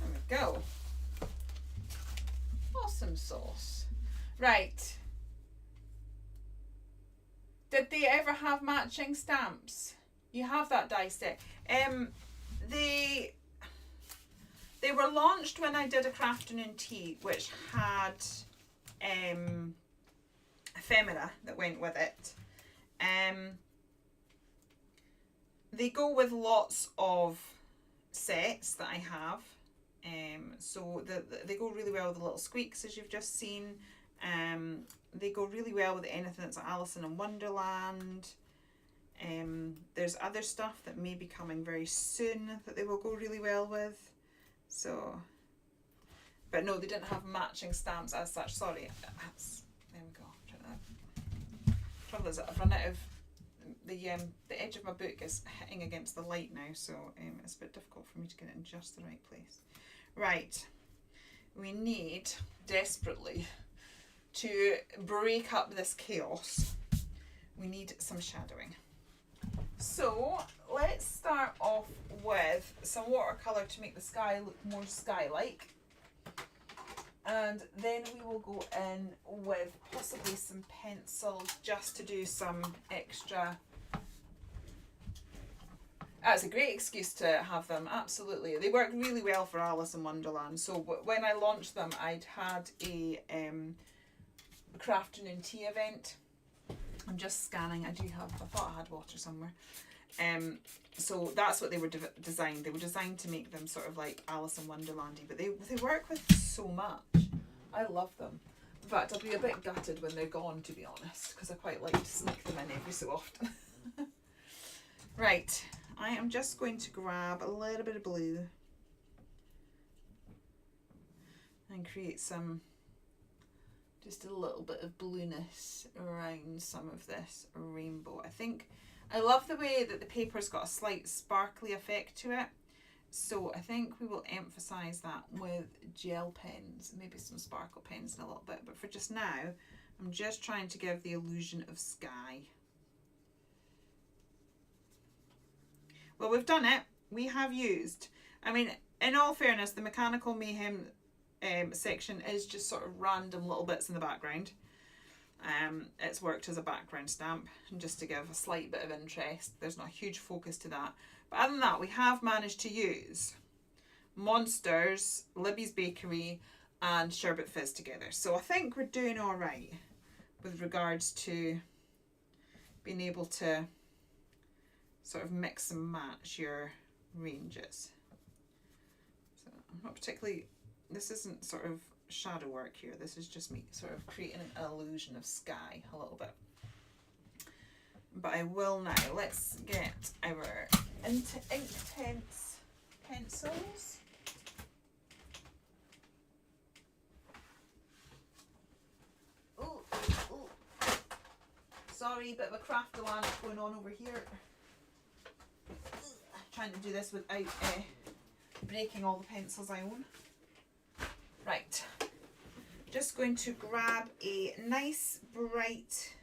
Speaker 1: there we go. Awesome sauce. Right. Did they ever have matching stamps? You have that die set. They were launched when I did a Crafternoon tea, which had ephemera that went with it. They go with lots of sets that I have. So they go really well with the little squeaks, as you've just seen. They go really well with anything that's Alice in Wonderland. There's other stuff that may be coming very soon that they will go really well with. So But no, they didn't have matching stamps as such. Sorry. There we go. Trouble is, I've run out of the edge of my book is hitting against the light now, so it's a bit difficult for me to get it in just the right place. Right, we need desperately to break up this chaos. We need some shadowing. So let's start off with some watercolour to make the sky look more sky-like. And then we will go in with possibly some pencil just to do some extra. That's a great excuse to have them, absolutely. They work really well for Alice in Wonderland. So when I launched them, I'd had a Crafternoon tea event. I'm just scanning. I thought I had water somewhere. So that's what they were designed. They were designed to make them sort of like Alice in Wonderlandy, but they work with so much. I love them. In fact, I'll be a bit gutted when they're gone, to be honest, because I quite like to sneak them in every so often. Right, I am just going to grab a little bit of blue and create just a little bit of blueness around some of this rainbow. I love the way that the paper's got a slight sparkly effect to it. So I think we will emphasise that with gel pens, maybe some sparkle pens in a little bit. But for just now, I'm just trying to give the illusion of sky. Well, we've done it. We have used, I mean, in all fairness, the Mechanical Mayhem section is just sort of random little bits in the background. It's worked as a background stamp and just to give a slight bit of interest. There's not a huge focus to that. But other than that, we have managed to use Monsters, Libby's Bakery and Sherbet Fizz together. So I think we're doing all right with regards to being able to sort of mix and match your ranges. So I'm not particularly, this isn't sort of shadow work here. This is just me sort of creating an illusion of sky a little bit. But I will now, let's get our Inktense pencils. Oh, sorry, bit of a craft-a-land going on over here. Trying to do this without breaking all the pencils I own. Right, just going to grab a nice bright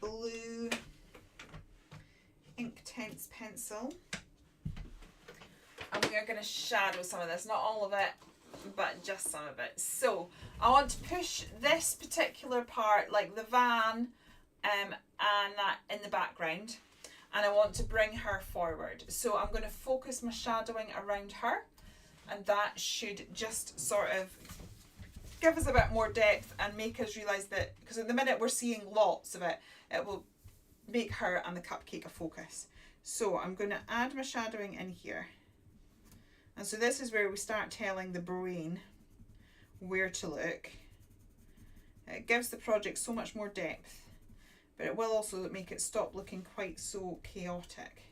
Speaker 1: blue Inktense pencil and we are going to shadow some of this, not all of it, but just some of it. So I want to push this particular part, like the van and that in the background, and I want to bring her forward. So I'm going to focus my shadowing around her, and that should just sort of give us a bit more depth and make us realise that, because at the minute we're seeing lots of it, it will make her and the cupcake a focus. So I'm going to add my shadowing in here. And so this is where we start telling the brain where to look. It gives the project so much more depth, but it will also make it stop looking quite so chaotic.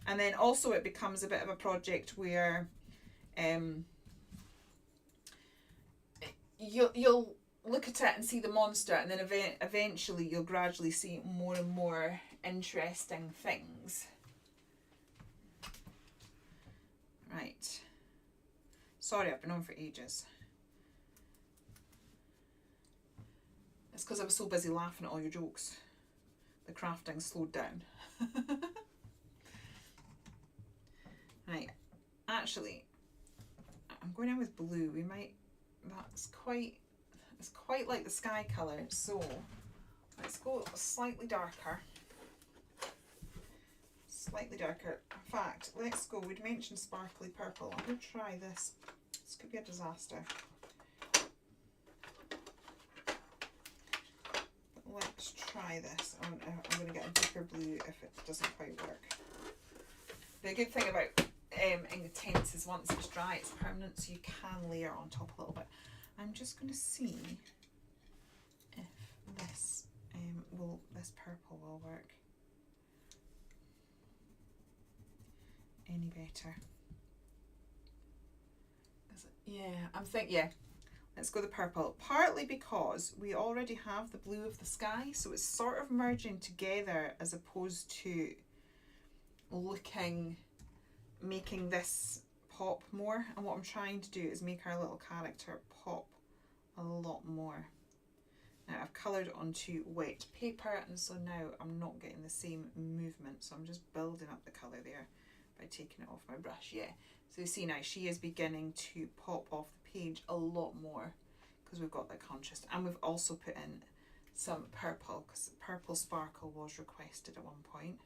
Speaker 1: And then also it becomes a bit of a project where you'll look at it and see the monster, and then eventually you'll gradually see more and more interesting things. Right. Sorry, I've been on for ages. It's because I was so busy laughing at all your jokes. The crafting slowed down. Right. Actually, I'm going in with blue. We might, it's quite like the sky colour, so let's go slightly darker. Slightly darker. In fact, let's go, we'd mentioned sparkly purple. I'm going to try this. This could be a disaster. But let's try this. I'm going to get a deeper blue if it doesn't quite work. The good thing about Inktense is once it's dry, it's permanent, so you can layer on top a little bit. I'm just going to see if this this purple will work any better. Yeah, I'm thinking, yeah. Let's go the purple. Partly because we already have the blue of the sky, so it's sort of merging together as opposed to making this pop more. And what I'm trying to do is make our little character pop a lot more. Now I've coloured onto wet paper, and so now I'm not getting the same movement, so I'm just building up the colour there by taking it off my brush. Yeah, so you see now she is beginning to pop off the page a lot more because we've got that contrast, and we've also put in some purple because purple sparkle was requested at one point,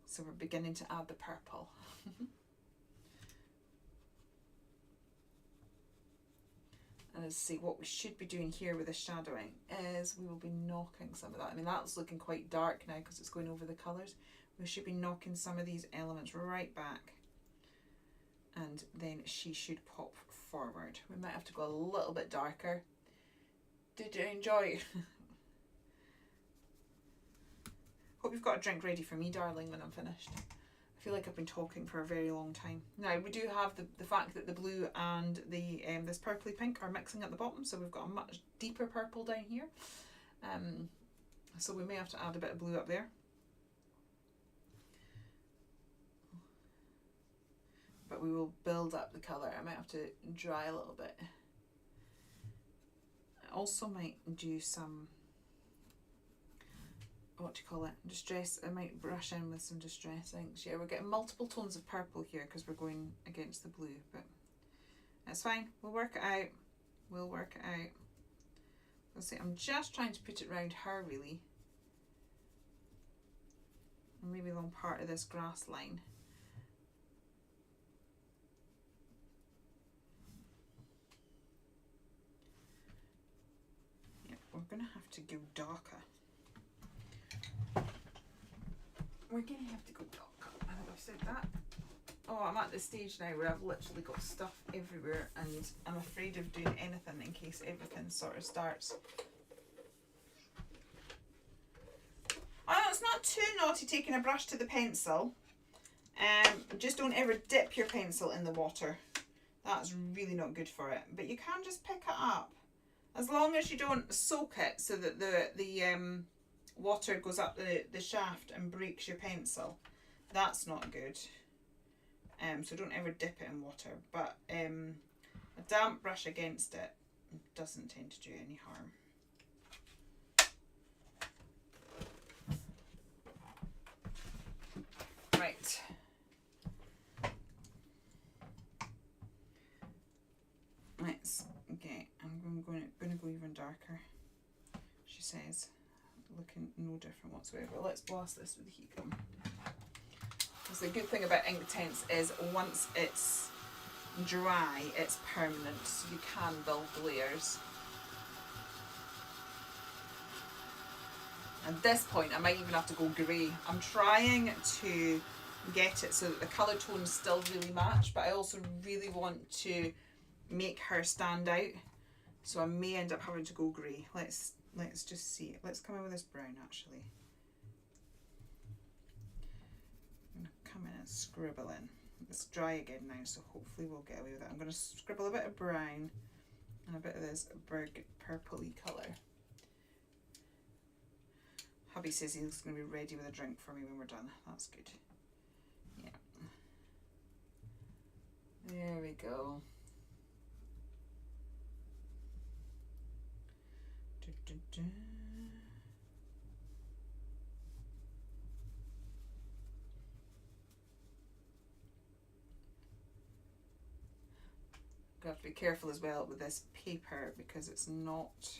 Speaker 1: so we're beginning to add the purple. And let's see, what we should be doing here with the shadowing is we will be knocking some of that. I mean, that's looking quite dark now because it's going over the colours. We should be knocking some of these elements right back, and then she should pop forward. We might have to go a little bit darker. Did you enjoy? Hope you've got a drink ready for me, darling, when I'm finished. I feel like I've been talking for a very long time. Now we do have the fact that the blue and the this purpley pink are mixing at the bottom, so we've got a much deeper purple down here. So we may have to add a bit of blue up there. But we will build up the colour. I might have to dry a little bit. I also might do some, what do you call it, distress. I might brush in with some distress inks. Yeah, we're getting multiple tones of purple here because we're going against the blue, but that's fine. We'll work it out. We'll work it out. Let's see, I'm just trying to put it around her really, and maybe along part of this grass line. Yeah, we're gonna have to go darker. We're going to have to go dark. I think I've said that. Oh, I'm at the stage now where I've literally got stuff everywhere and I'm afraid of doing anything in case everything sort of starts. Oh, it's not too naughty taking a brush to the pencil. Just don't ever dip your pencil in the water. That's really not good for it. But you can just pick it up. As long as you don't soak it so that the water goes up the shaft and breaks your pencil. That's not good. So don't ever dip it in water. But a damp brush against it doesn't tend to do any harm. Right. Let's get, I'm going to go even darker, she says. Looking no different whatsoever. Let's blast this with the heat gun. Because the good thing about Inktense is once it's dry, it's permanent, so you can build the layers. At this point, I might even have to go grey. I'm trying to get it so that the colour tones still really match, but I also really want to make her stand out, so I may end up having to go grey. Let's just see. Let's come in with this brown actually. I'm going to come in and scribble in. It's dry again now, so hopefully we'll get away with it. I'm going to scribble a bit of brown and a bit of this purpley colour. Hubby says he's going to be ready with a drink for me when we're done. That's good. Yeah. There we go. Got to be careful as well with this paper because it's not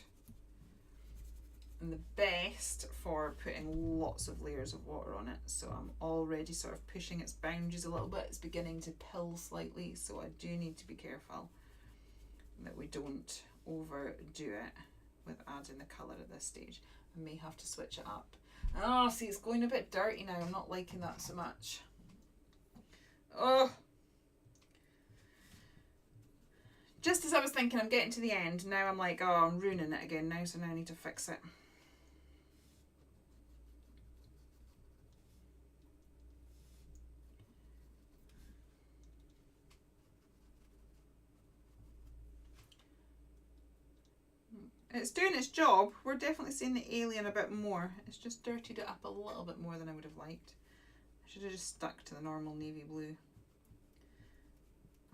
Speaker 1: the best for putting lots of layers of water on it, so I'm already sort of pushing its boundaries a little bit. It's beginning to pill slightly, so I do need to be careful that we don't overdo it with adding the colour at this stage. I may have to switch it up. Oh, see, it's going a bit dirty now. I'm not liking that so much. Oh, just as I was thinking I'm getting to the end, now I'm like, oh, I'm ruining it again now, so now I need to fix it. It's doing its job. We're definitely seeing the alien a bit more. It's just dirtied it up a little bit more than I would have liked. I should have just stuck to the normal navy blue.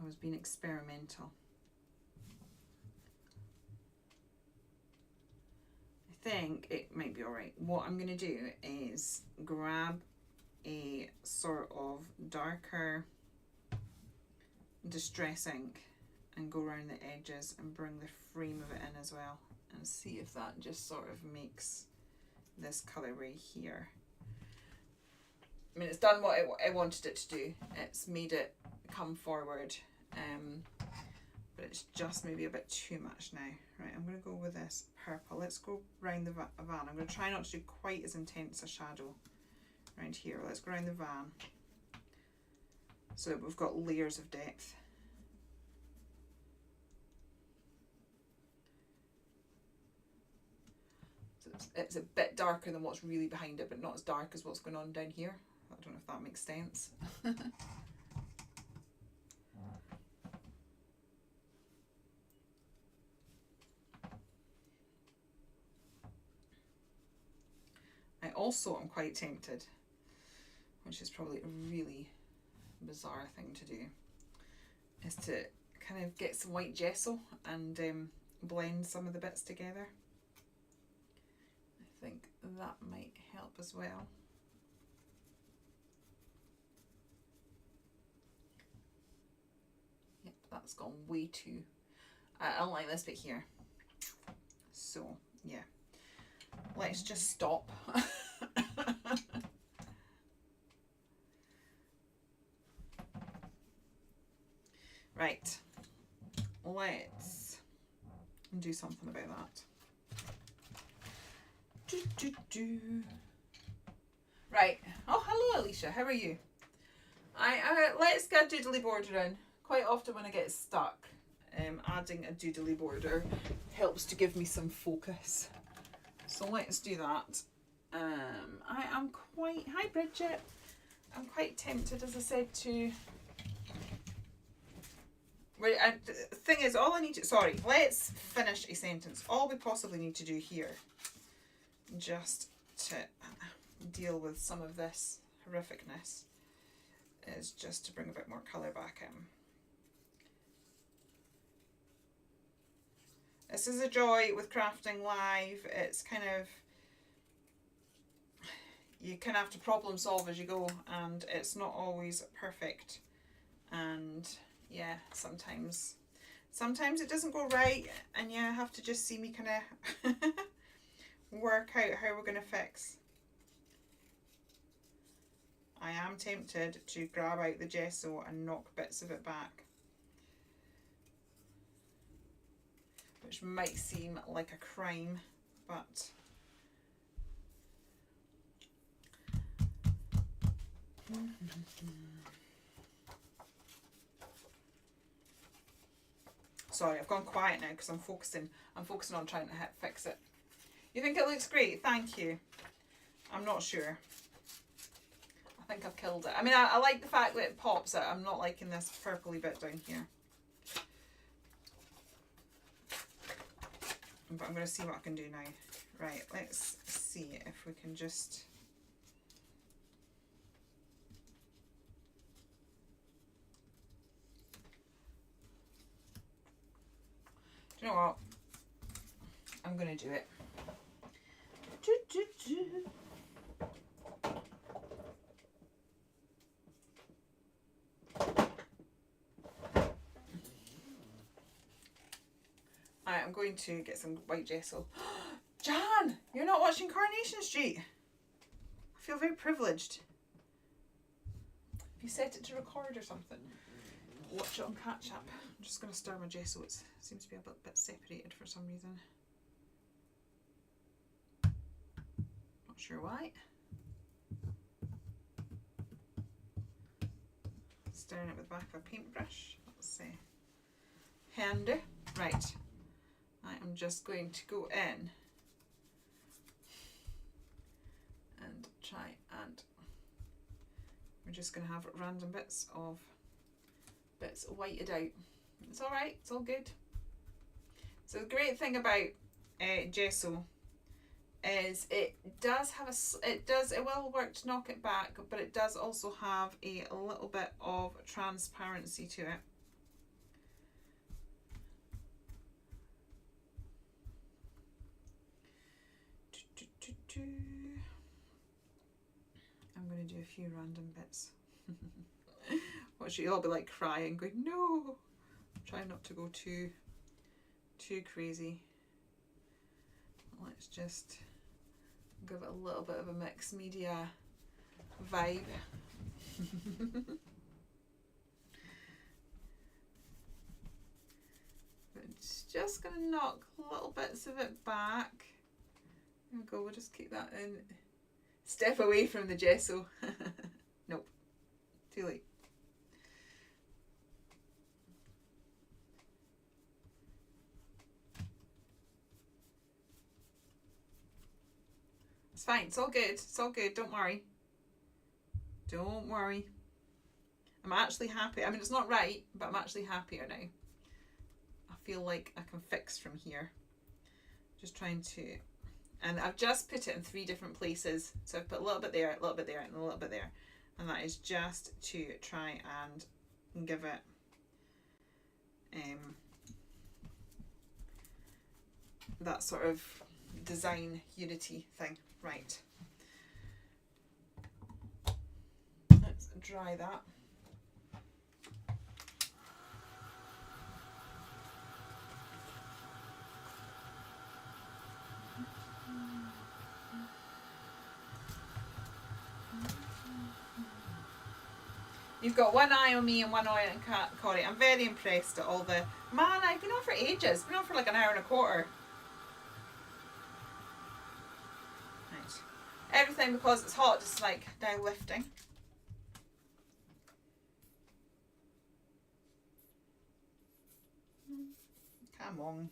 Speaker 1: I was being experimental. I think it might be alright. What I'm going to do is grab a sort of darker distress ink and go around the edges and bring the frame of it in as well, and see if that just sort of makes this colourway here. I mean, it's done what I wanted it to do. It's made it come forward, but it's just maybe a bit too much now. Right, I'm going to go with this purple. Let's go round the van. I'm going to try not to do quite as intense a shadow around here. Let's go around the van so that we've got layers of depth. So it's a bit darker than what's really behind it, but not as dark as what's going on down here. I don't know if that makes sense. I also am quite tempted, which is probably a really bizarre thing to do, is to kind of get some white gesso and blend some of the bits together. I think that might help as well. Yep, that's gone way too... I don't like this bit here. So, yeah. Let's just stop. Right. Let's do something about that. Right. Oh, hello, Alicia. How are you? Let's get a doodly border in. Quite often when I get stuck, adding a doodly border helps to give me some focus. So let's do that. I am quite... Hi, Bridget. I'm quite tempted, as I said, to... The thing is, all I need to... Sorry, let's finish a sentence. All we possibly need to do here, just to deal with some of this horrificness, is just to bring a bit more colour back in. This is a joy with crafting live. It's kind of... You kind of have to problem solve as you go, and it's not always perfect. And yeah, sometimes it doesn't go right, and you have to just see me kind of work out how we're going to fix. I am tempted to grab out the gesso and knock bits of it back, which might seem like a crime, but sorry, I've gone quiet now because I'm focusing on trying to fix it. You think it looks great? Thank you. I'm not sure. I think I've killed it. I mean, I like the fact that it pops out. I'm not liking this purpley bit down here. But I'm going to see what I can do now. Right, let's see if we can just... Do you know what? I'm going to do it. Alright, I'm going to get some white gesso. Jan, you're not watching Coronation Street. I feel very privileged. Have you set it to record or something? Watch it on catch up. I'm just going to stir my gesso. It seems to be a bit separated for some reason. Not sure why. Stirring it with the back of a paintbrush. Let's see. Handy. Right. I am just going to go in and try and we're just going to have random bits whited out. It's alright, it's all good. So the great thing about gesso is it does have it will work to knock it back, but it does also have a little bit of transparency to it. I'm going to do a few random bits. Watch you all be like crying, going, no. Try not to go too crazy. Let's just give it a little bit of a mixed media vibe. It's just going to knock little bits of it back. There we go, we'll just keep that in. Step away from the gesso. Nope, too late. It's fine, it's all good, it's all good, don't worry. Don't worry. I'm actually happy. I mean, it's not right, but I'm actually happier now. I feel like I can fix from here. Just trying to, and I've just put it in 3 different places. So I've put a little bit there, a little bit there, and a little bit there. And that is just to try and give it that sort of design unity thing. Right. Let's dry that. You've got one eye on me and one eye on Corey. I'm very impressed at all the... Man, I've been on for ages. Been on for like an hour and a quarter. Right. Everything, because it's hot, just like now lifting. Come on.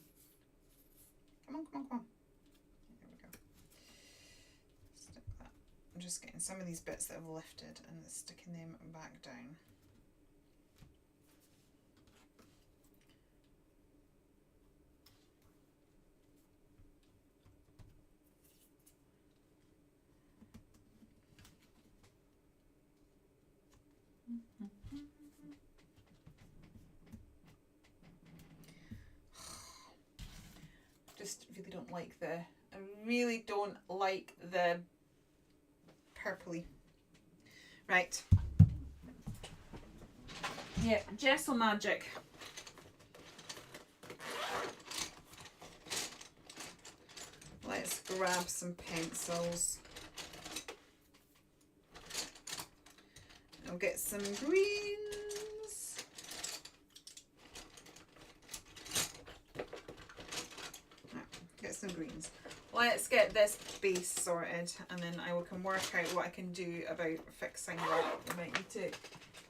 Speaker 1: Come on, come on, come on. There we go. Stick that. I'm just getting some of these bits that have lifted and sticking them back down. Just really don't like I really don't like the purpley. Right. Yeah, gesso magic. Let's grab some pencils. I'll get some greens. Get some greens. Let's get this base sorted, and then I can work out what I can do about fixing that. I might need to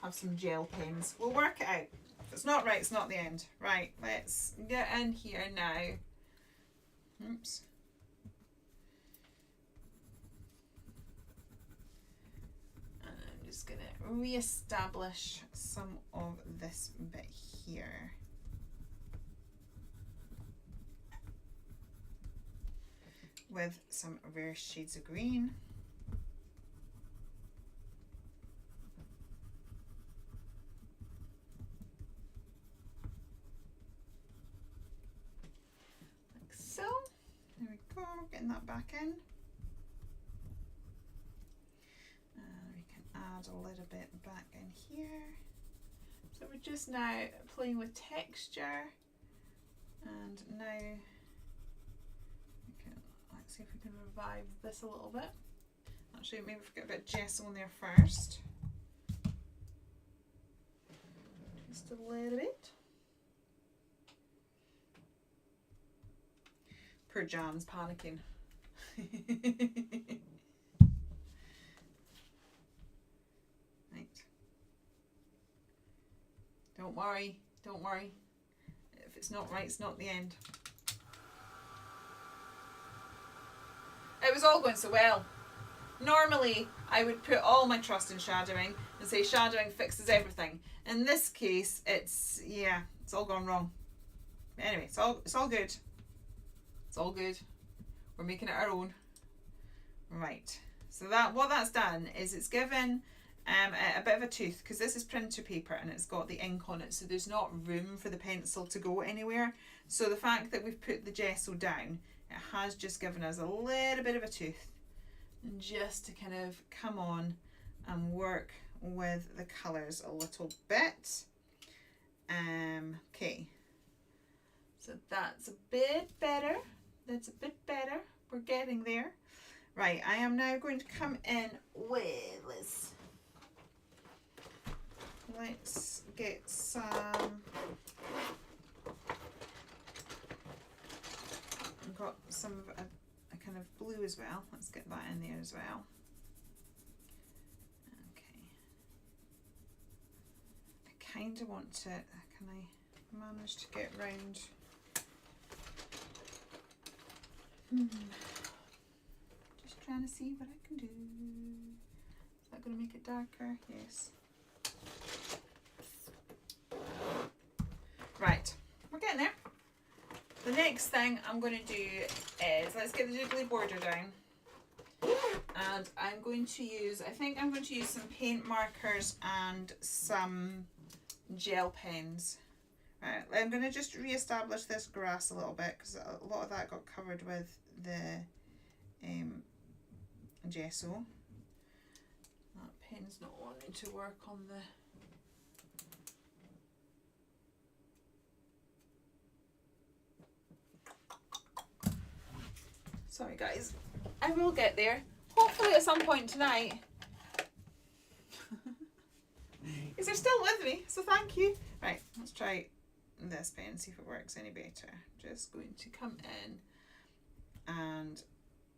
Speaker 1: have some gel pens. We'll work it out. If it's not right, it's not the end. Right, let's get in here now. Oops. And I'm just going to re-establish some of this bit here. With some rare shades of green. Like so. There we go, getting that back in. We can add a little bit back in here. So we're just now playing with texture, and now let's see if we can revive this a little bit. Actually, maybe get a bit of gesso in there first. Just a little bit. Poor Jan's panicking. Right. Don't worry, don't worry. If it's not right, it's not the end. It was all going so well. Normally, I would put all my trust in shadowing and say shadowing fixes everything. In this case, it's all gone wrong. Anyway, it's all good. It's all good. We're making it our own. Right. So that what that's done is it's given a bit of a tooth, because this is printer paper and it's got the ink on it, so there's not room for the pencil to go anywhere. So the fact that we've put the gesso down, it has just given us a little bit of a tooth, just to kind of come on and work with the colours a little bit. Okay, so that's a bit better. That's a bit better. We're getting there. Right, I am now going to come in with this. Let's get some. I've got some of a kind of blue as well. Let's get that in there as well. Okay. I kind of want to. Can I manage to get round? Just trying to see what I can do. Is that going to make it darker? Yes. Right, we're getting there. The next thing I'm going to do is, let's get the doodly border down. And I'm going to use, I think I'm going to use some paint markers and some gel pens. Right, I'm going to just re-establish this grass a little bit, because a lot of that got covered with the gesso. That pen's not wanting to work on the... Sorry guys, I will get there. Hopefully at some point tonight. Because they're still with me, so thank you. Right, let's try this pen, see if it works any better. Just going to come in and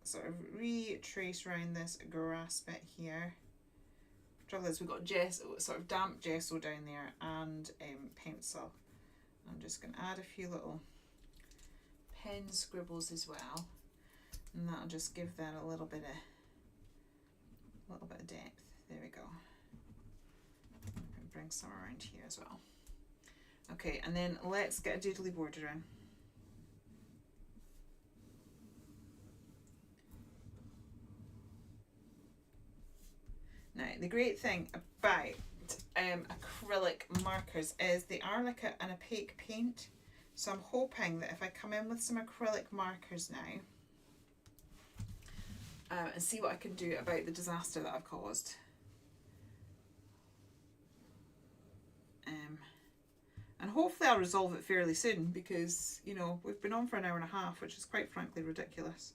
Speaker 1: sort of retrace around this grass bit here. Trouble is we've got gesso, sort of damp gesso down there, and pencil. I'm just going to add a few little pen scribbles as well. And that'll just give that a little bit of depth. There we go. Bring some around here as well. Okay, and then let's get a doodly border in. Now, the great thing about acrylic markers is they are like an opaque paint. So I'm hoping that if I come in with some acrylic markers now, and see what I can do about the disaster that I've caused. And hopefully I'll resolve it fairly soon, because, you know, we've been on for an hour and a half, which is quite frankly ridiculous.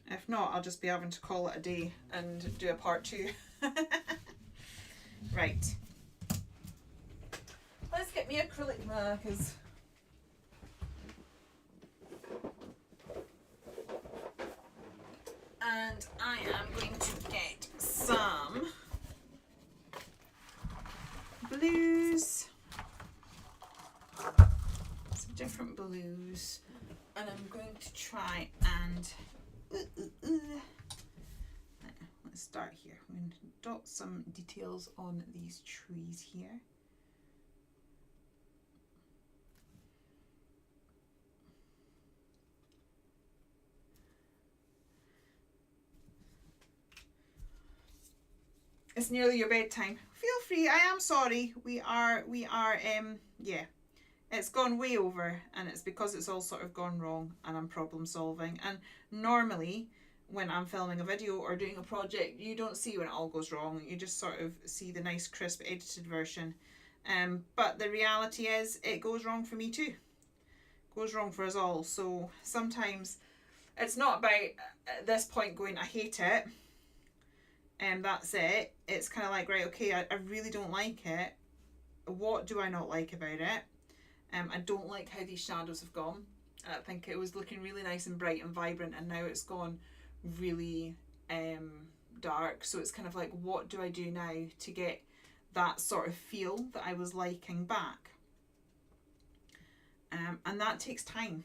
Speaker 1: If not, I'll just be having to call it a day and do a part 2. Right. Let's get me acrylic markers. And I am going to get some blues, some different blues, and I'm going to try and let's start here. I'm going to dot some details on these trees here. It's nearly your bedtime. Feel free. I am sorry. We are, yeah. It's gone way over, and it's because it's all sort of gone wrong, and I'm problem solving. And normally, when I'm filming a video or doing a project, you don't see when it all goes wrong. You just sort of see the nice, crisp, edited version. But the reality is, it goes wrong for me too. It goes wrong for us all. So sometimes, it's not about at this point going, I hate it. That's it. It's kind of like, right, okay, I really don't like it. What do I not like about it? I don't like how these shadows have gone. I think it was looking really nice and bright and vibrant, and now it's gone really dark. So it's kind of like, what do I do now to get that sort of feel that I was liking back? And that takes time.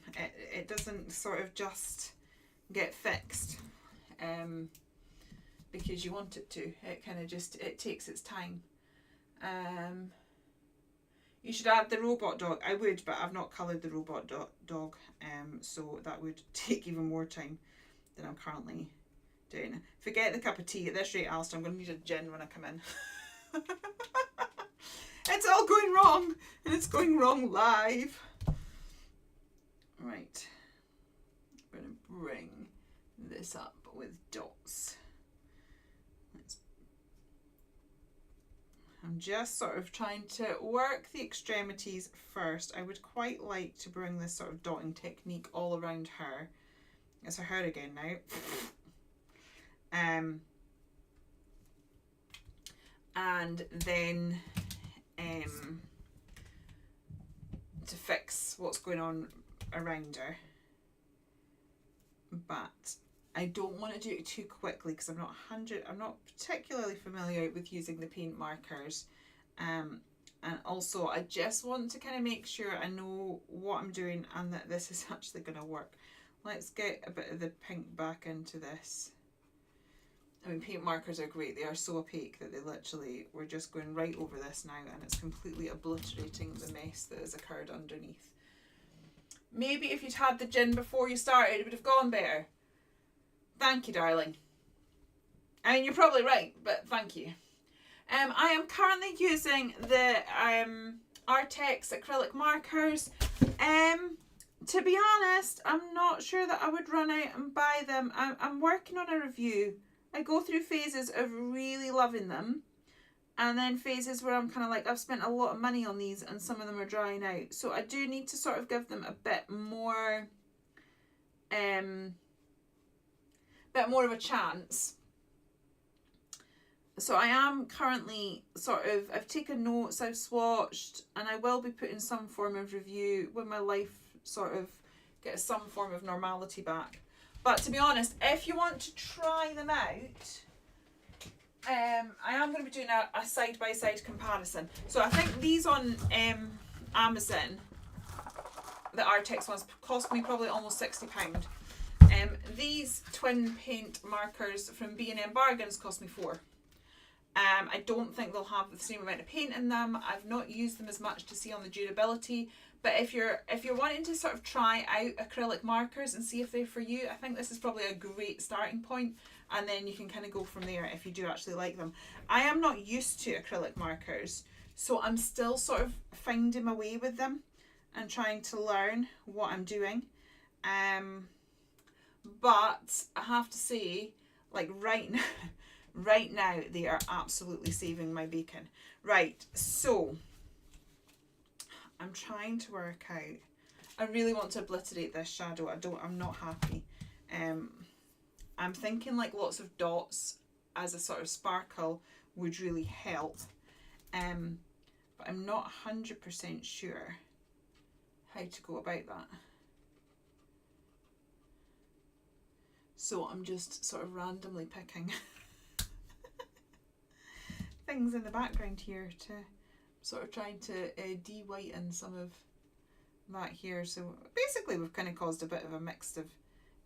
Speaker 1: It doesn't sort of just get fixed. Because you want it to. It kind of just, it takes its time. You should add the robot dog. I would, but I've not coloured the robot dog, so that would take even more time than I'm currently doing. Forget the cup of tea. At this rate, Alistair, I'm going to need a gin when I come in. It's all going wrong, and it's going wrong live. Right. I'm going to bring this up with dots. I'm just sort of trying to work the extremities first. I would quite like to bring this sort of dotting technique all around her. It's her again now. And then to fix what's going on around her. But I don't want to do it too quickly because I'm not particularly familiar with using the paint markers, and also I just want to kind of make sure I know what I'm doing and that this is actually going to work. Let's get a bit of the pink back into this. I mean, paint markers are great. They are so opaque that we're just going right over this now, and it's completely obliterating the mess that has occurred underneath. Maybe if you'd had the gin before you started, it would have gone better. Thank you, darling. I mean, you're probably right, but thank you. I am currently using the Artex acrylic markers. To be honest, I'm not sure that I would run out and buy them. I'm working on a review. I go through phases of really loving them, and then phases where I'm kind of like, I've spent a lot of money on these and some of them are drying out. So I do need to sort of give them a bit more of a chance. So I am currently I've taken notes, I've swatched, and I will be putting some form of review when my life sort of gets some form of normality back. But to be honest, if you want to try them out, I am going to be doing a side-by-side comparison. So I think these on Amazon, the Artex ones, cost me probably almost £60. These twin paint markers from B&M Bargains cost me £4. I don't think they'll have the same amount of paint in them. I've not used them as much to see on the durability. But if you're wanting to sort of try out acrylic markers and see if they're for you, I think this is probably a great starting point, and then you can kind of go from there if you do actually like them. I am not used to acrylic markers, so I'm still sort of finding my way with them and trying to learn what I'm doing. But I have to say, like right now they are absolutely saving my bacon. Right, so I'm trying to work out. I really want to obliterate this shadow. I'm not happy. I'm thinking like lots of dots as a sort of sparkle would really help. But I'm not 100% sure how to go about that. So I'm just sort of randomly picking things in the background here to sort of trying to de-whiten some of that here. So basically we've kind of caused a bit of a mix of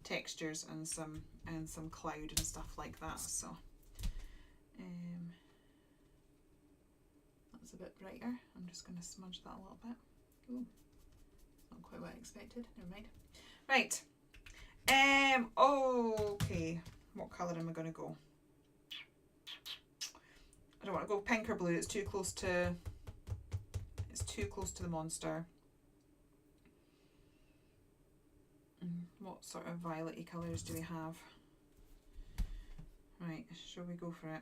Speaker 1: textures and some cloud and stuff like that. So that's a bit brighter. I'm just going to smudge that a little bit. Ooh, not quite what I expected. Never mind. Right. Okay. What colour am I going to go? I don't want to go pink or blue. It's too close to the monster. What sort of violet-y colours do we have? Right, shall we go for it?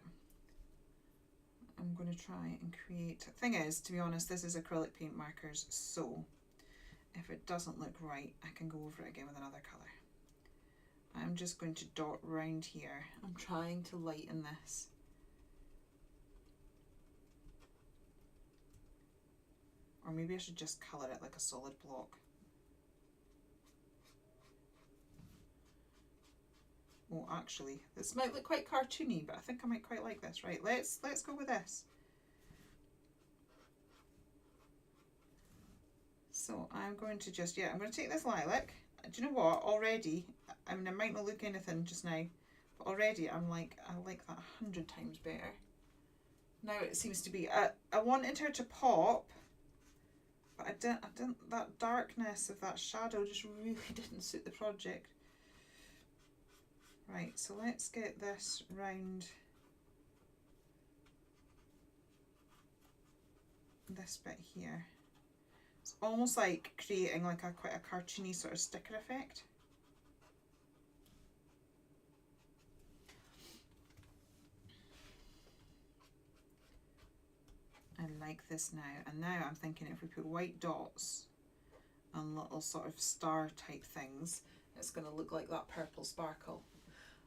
Speaker 1: I'm going to try and create... Thing is, to be honest, this is acrylic paint markers, so if it doesn't look right, I can go over it again with another colour. I'm just going to dot round here. I'm trying to lighten this. Or maybe I should just colour it like a solid block. Oh, actually, this might look quite cartoony, but I think I might quite like this. Right, let's go with this. So I'm going to just, I'm going to take this lilac. Do you know what? Already, I mean, I might not look anything just now, but already I'm like, I like that 100 times better. Now it seems to be, I wanted her to pop, But I didn't, that darkness of that shadow just really didn't suit the project. Right, so let's get this round this bit here. It's almost like creating like quite a cartoony sort of sticker effect. I like this now, and now I'm thinking if we put white dots and little sort of star type things, it's going to look like that purple sparkle.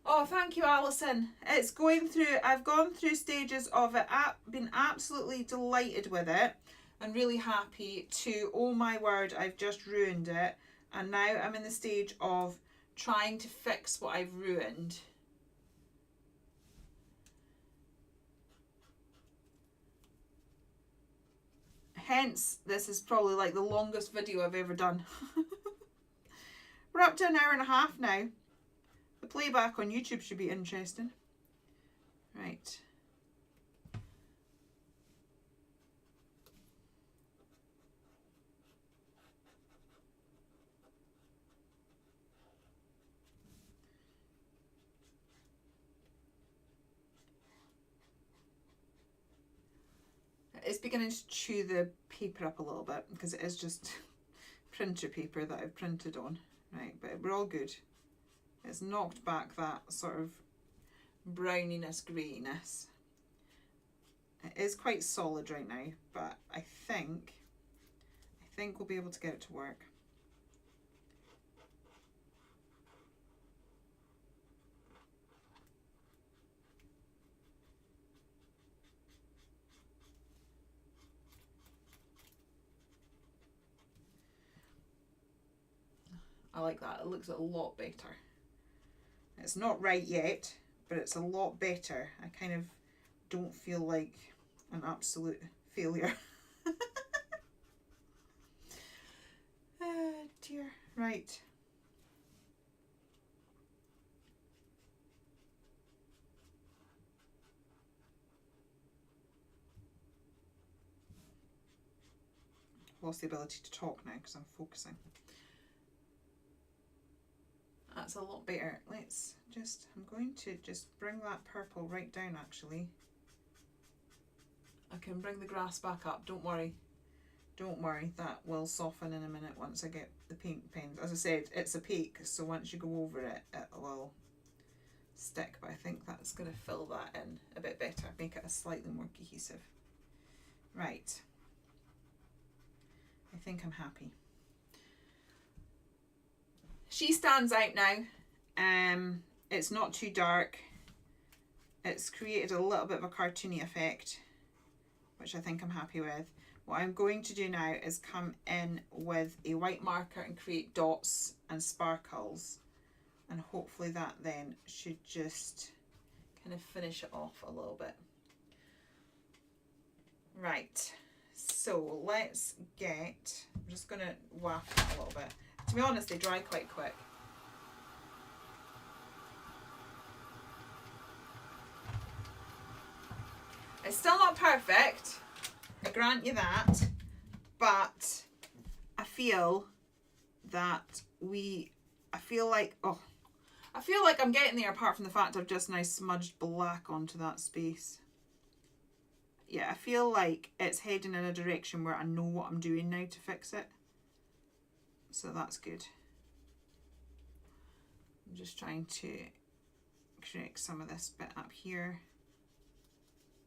Speaker 1: Oh, thank you, Alison. It's going through, I've gone through stages of it, been absolutely delighted with it and really happy to, oh my word, I've just ruined it. And now I'm in the stage of trying to fix what I've ruined. Hence, this is probably like the longest video I've ever done. We're up to an hour and a half now. The playback on YouTube should be interesting. Right. It's beginning to chew the paper up a little bit because it is just printer paper that I've printed on. Right, but we're all good. It's knocked back that sort of browniness, greyiness. It is quite solid right now, but I think we'll be able to get it to work. I like that. It looks a lot better. It's not right yet, but it's a lot better. I kind of don't feel like an absolute failure. Oh dear. Right. Lost the ability to talk now because I'm focusing. That's a lot better. Let's just, I'm going to just bring that purple right down actually. I can bring the grass back up, don't worry. Don't worry, that will soften in a minute once I get the paint pens. As I said, it's opaque, so once you go over it, it will stick, but I think that's going to fill that in a bit better, make it a slightly more cohesive. Right. I think I'm happy. She stands out now. It's not too dark. It's created a little bit of a cartoony effect, which I think I'm happy with. What I'm going to do now is come in with a white marker and create dots and sparkles, and hopefully that then should just kind of finish it off a little bit. Right, so let's get, I'm just going to waft that a little bit. To be honest, they dry quite quick. It's still not perfect, I grant you that, but I feel that I feel like I'm getting there, apart from the fact I've just now smudged black onto that space. Yeah, I feel like it's heading in a direction where I know what I'm doing now to fix it. So that's good. I'm just trying to correct some of this bit up here.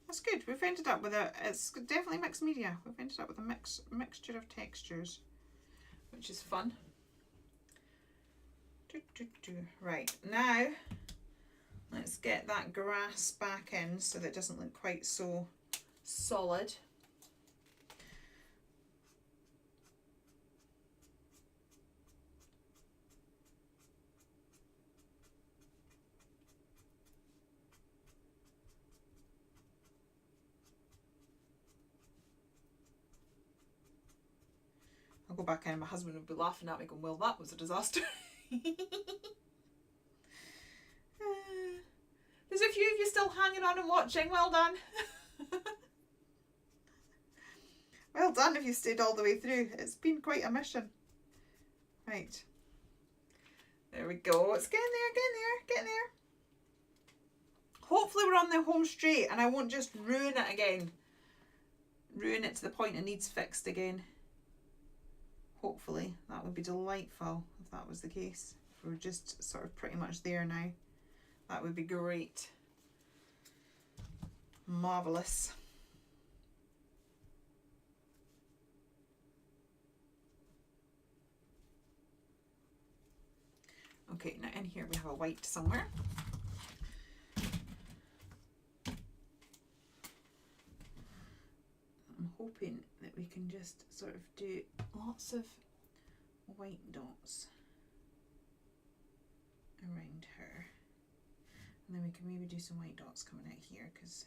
Speaker 1: That's good. We've ended up with it's definitely mixed media. We've ended up with a mixture of textures, which is fun. Right, now let's get that grass back in so that it doesn't look quite so solid. I'll go back in and my husband would be laughing at me going, well, that was a disaster. There's a few of you still hanging on and watching. Well done. Well done if you stayed all the way through. It's been quite a mission. Right. There we go. It's getting there, getting there, getting there. Hopefully we're on the home straight and I won't just ruin it again. Ruin it to the point it needs fixed again. Hopefully. That would be delightful if that was the case. If we were just sort of pretty much there now. That would be great. Marvellous. Okay, now in here we have a white somewhere. I'm hoping that we can just sort of do lots of white dots around her. And then we can maybe do some white dots coming out here, because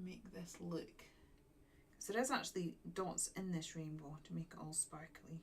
Speaker 1: make this look. So there is actually dots in this rainbow to make it all sparkly.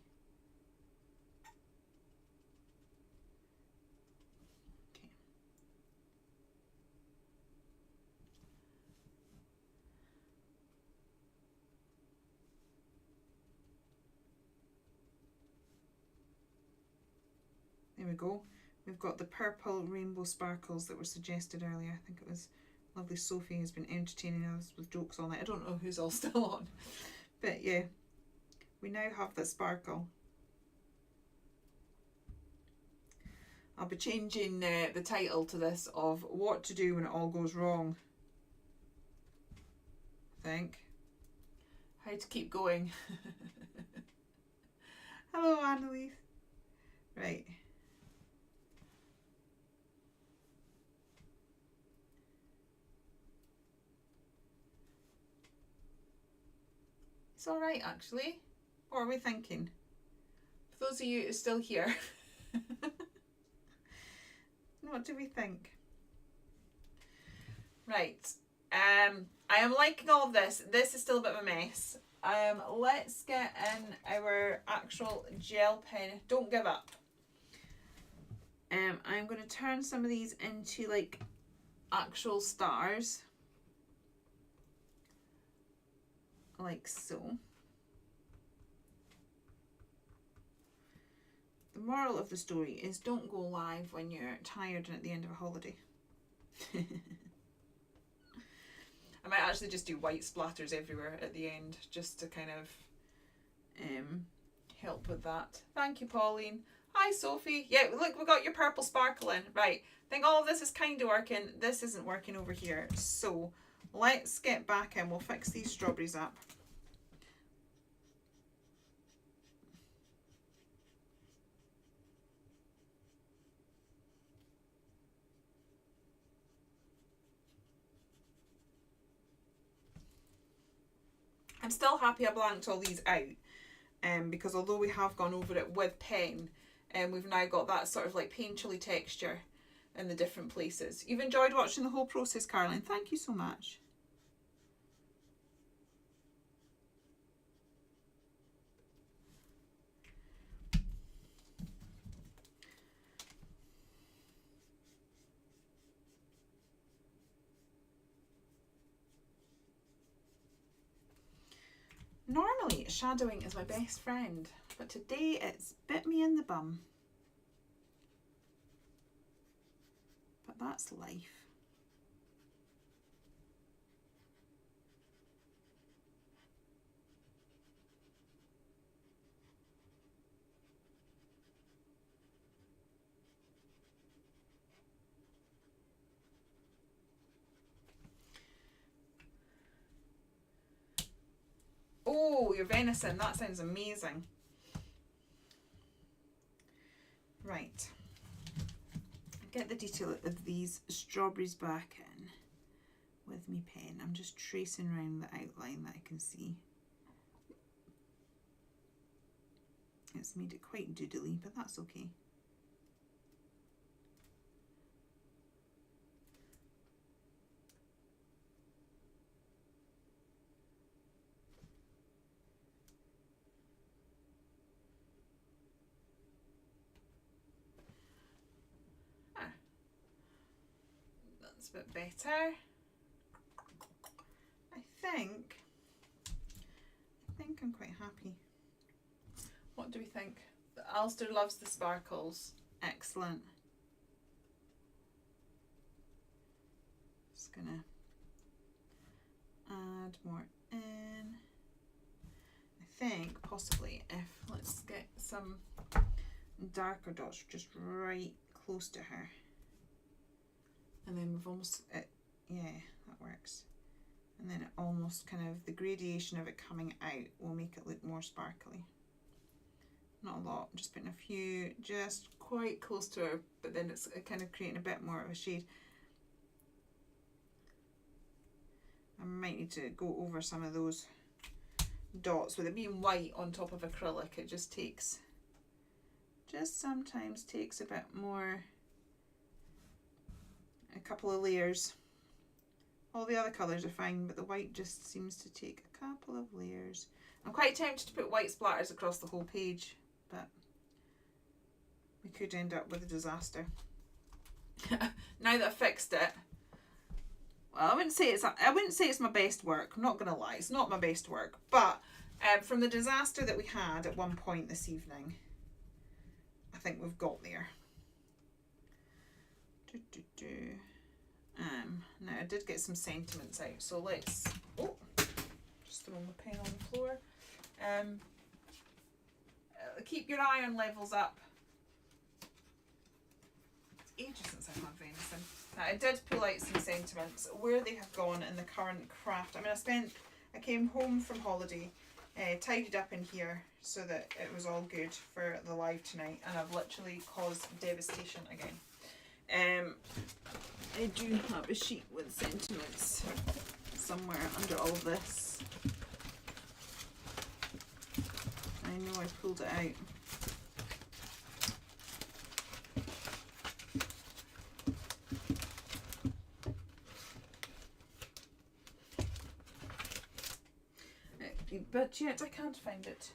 Speaker 1: There we go. We've got the purple rainbow sparkles that were suggested earlier. I think it was lovely Sophie who's been entertaining us with jokes on it. I don't know who's all still on. But yeah, we now have the sparkle. I'll be changing the title to this of What to Do When It All Goes Wrong. I think. How to keep going. Hello, Annalise. Right. It's alright actually. What are we thinking? For those of you who are still here, what do we think? Right. I am liking all of this. This is still a bit of a mess. Let's get in our actual gel pen. Don't give up. I'm going to turn some of these into like actual stars. Like so. The moral of the story is don't go live when you're tired and at the end of a holiday. I might actually just do white splatters everywhere at the end just to kind of help with that. Thank you, Pauline. Hi, Sophie. Yeah, look, we got your purple sparkle in. Right, I think all of this is kind of working. This isn't working over here. So let's get back in. We'll fix these strawberries up. I'm still happy I blanked all these out, because although we have gone over it with pen, we've now got that sort of like painterly texture in the different places. You've enjoyed watching the whole process, Caroline. Thank you so much. Normally, shadowing is my best friend, but today it's bit me in the bum. But that's life. Oh, your venison, that sounds amazing. Right. Get the detail of these strawberries back in with me pen. I'm just tracing around the outline that I can see. It's made it quite doodly, but that's okay. That's a bit better. I think think I'm quite happy. What do we think? Alistair loves the sparkles. Excellent. Just gonna add more in. I think possibly if, let's get some darker dots just right close to her. And then we've almost, yeah, that works. And then it almost kind of, the gradation of it coming out will make it look more sparkly. Not a lot, I'm just putting a few just quite close to her, but then it's kind of creating a bit more of a shade. I might need to go over some of those dots. With it being white on top of acrylic, it just sometimes takes a bit more, a couple of layers. All the other colours are fine, but the white just seems to take a couple of layers. I'm quite tempted to put white splatters across the whole page, but we could end up with a disaster. Now that I've fixed it, well, I wouldn't say it's my best work. I'm not gonna lie, it's not my best work. But from the disaster that we had at one point this evening, I think we've got there. Now I did get some sentiments out, so let's, just throw my pen on the floor. Keep your iron levels up. It's ages since I've had venison. Now I did pull out some sentiments, where they have gone in the current craft. I mean, I came home from holiday, tidied up in here so that it was all good for the live tonight, and I've literally caused devastation again. I do have a sheet with sentiments somewhere under all of this. I know I pulled it out. But yet I can't find it.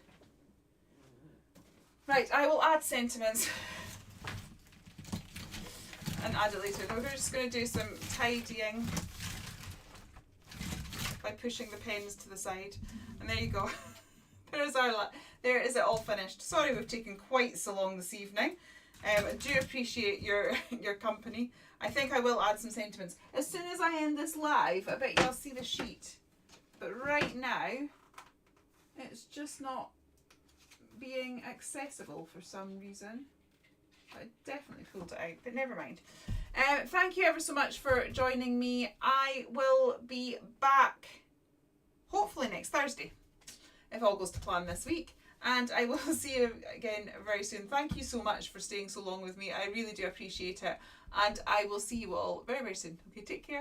Speaker 1: Right, I will add sentiments and add it later. We're just going to do some tidying by pushing the pens to the side. And there you go. There is it all finished. Sorry we've taken quite so long this evening. I do appreciate your company. I think I will add some sentiments. As soon as I end this live, I bet you'll see the sheet. But right now, it's just not being accessible for some reason. I definitely pulled it out, but never mind. Thank you ever so much for joining me. I will be back hopefully next Thursday, if all goes to plan this week. And I will see you again very soon. Thank you so much for staying so long with me. I really do appreciate it. And I will see you all very, very soon. Okay, take care.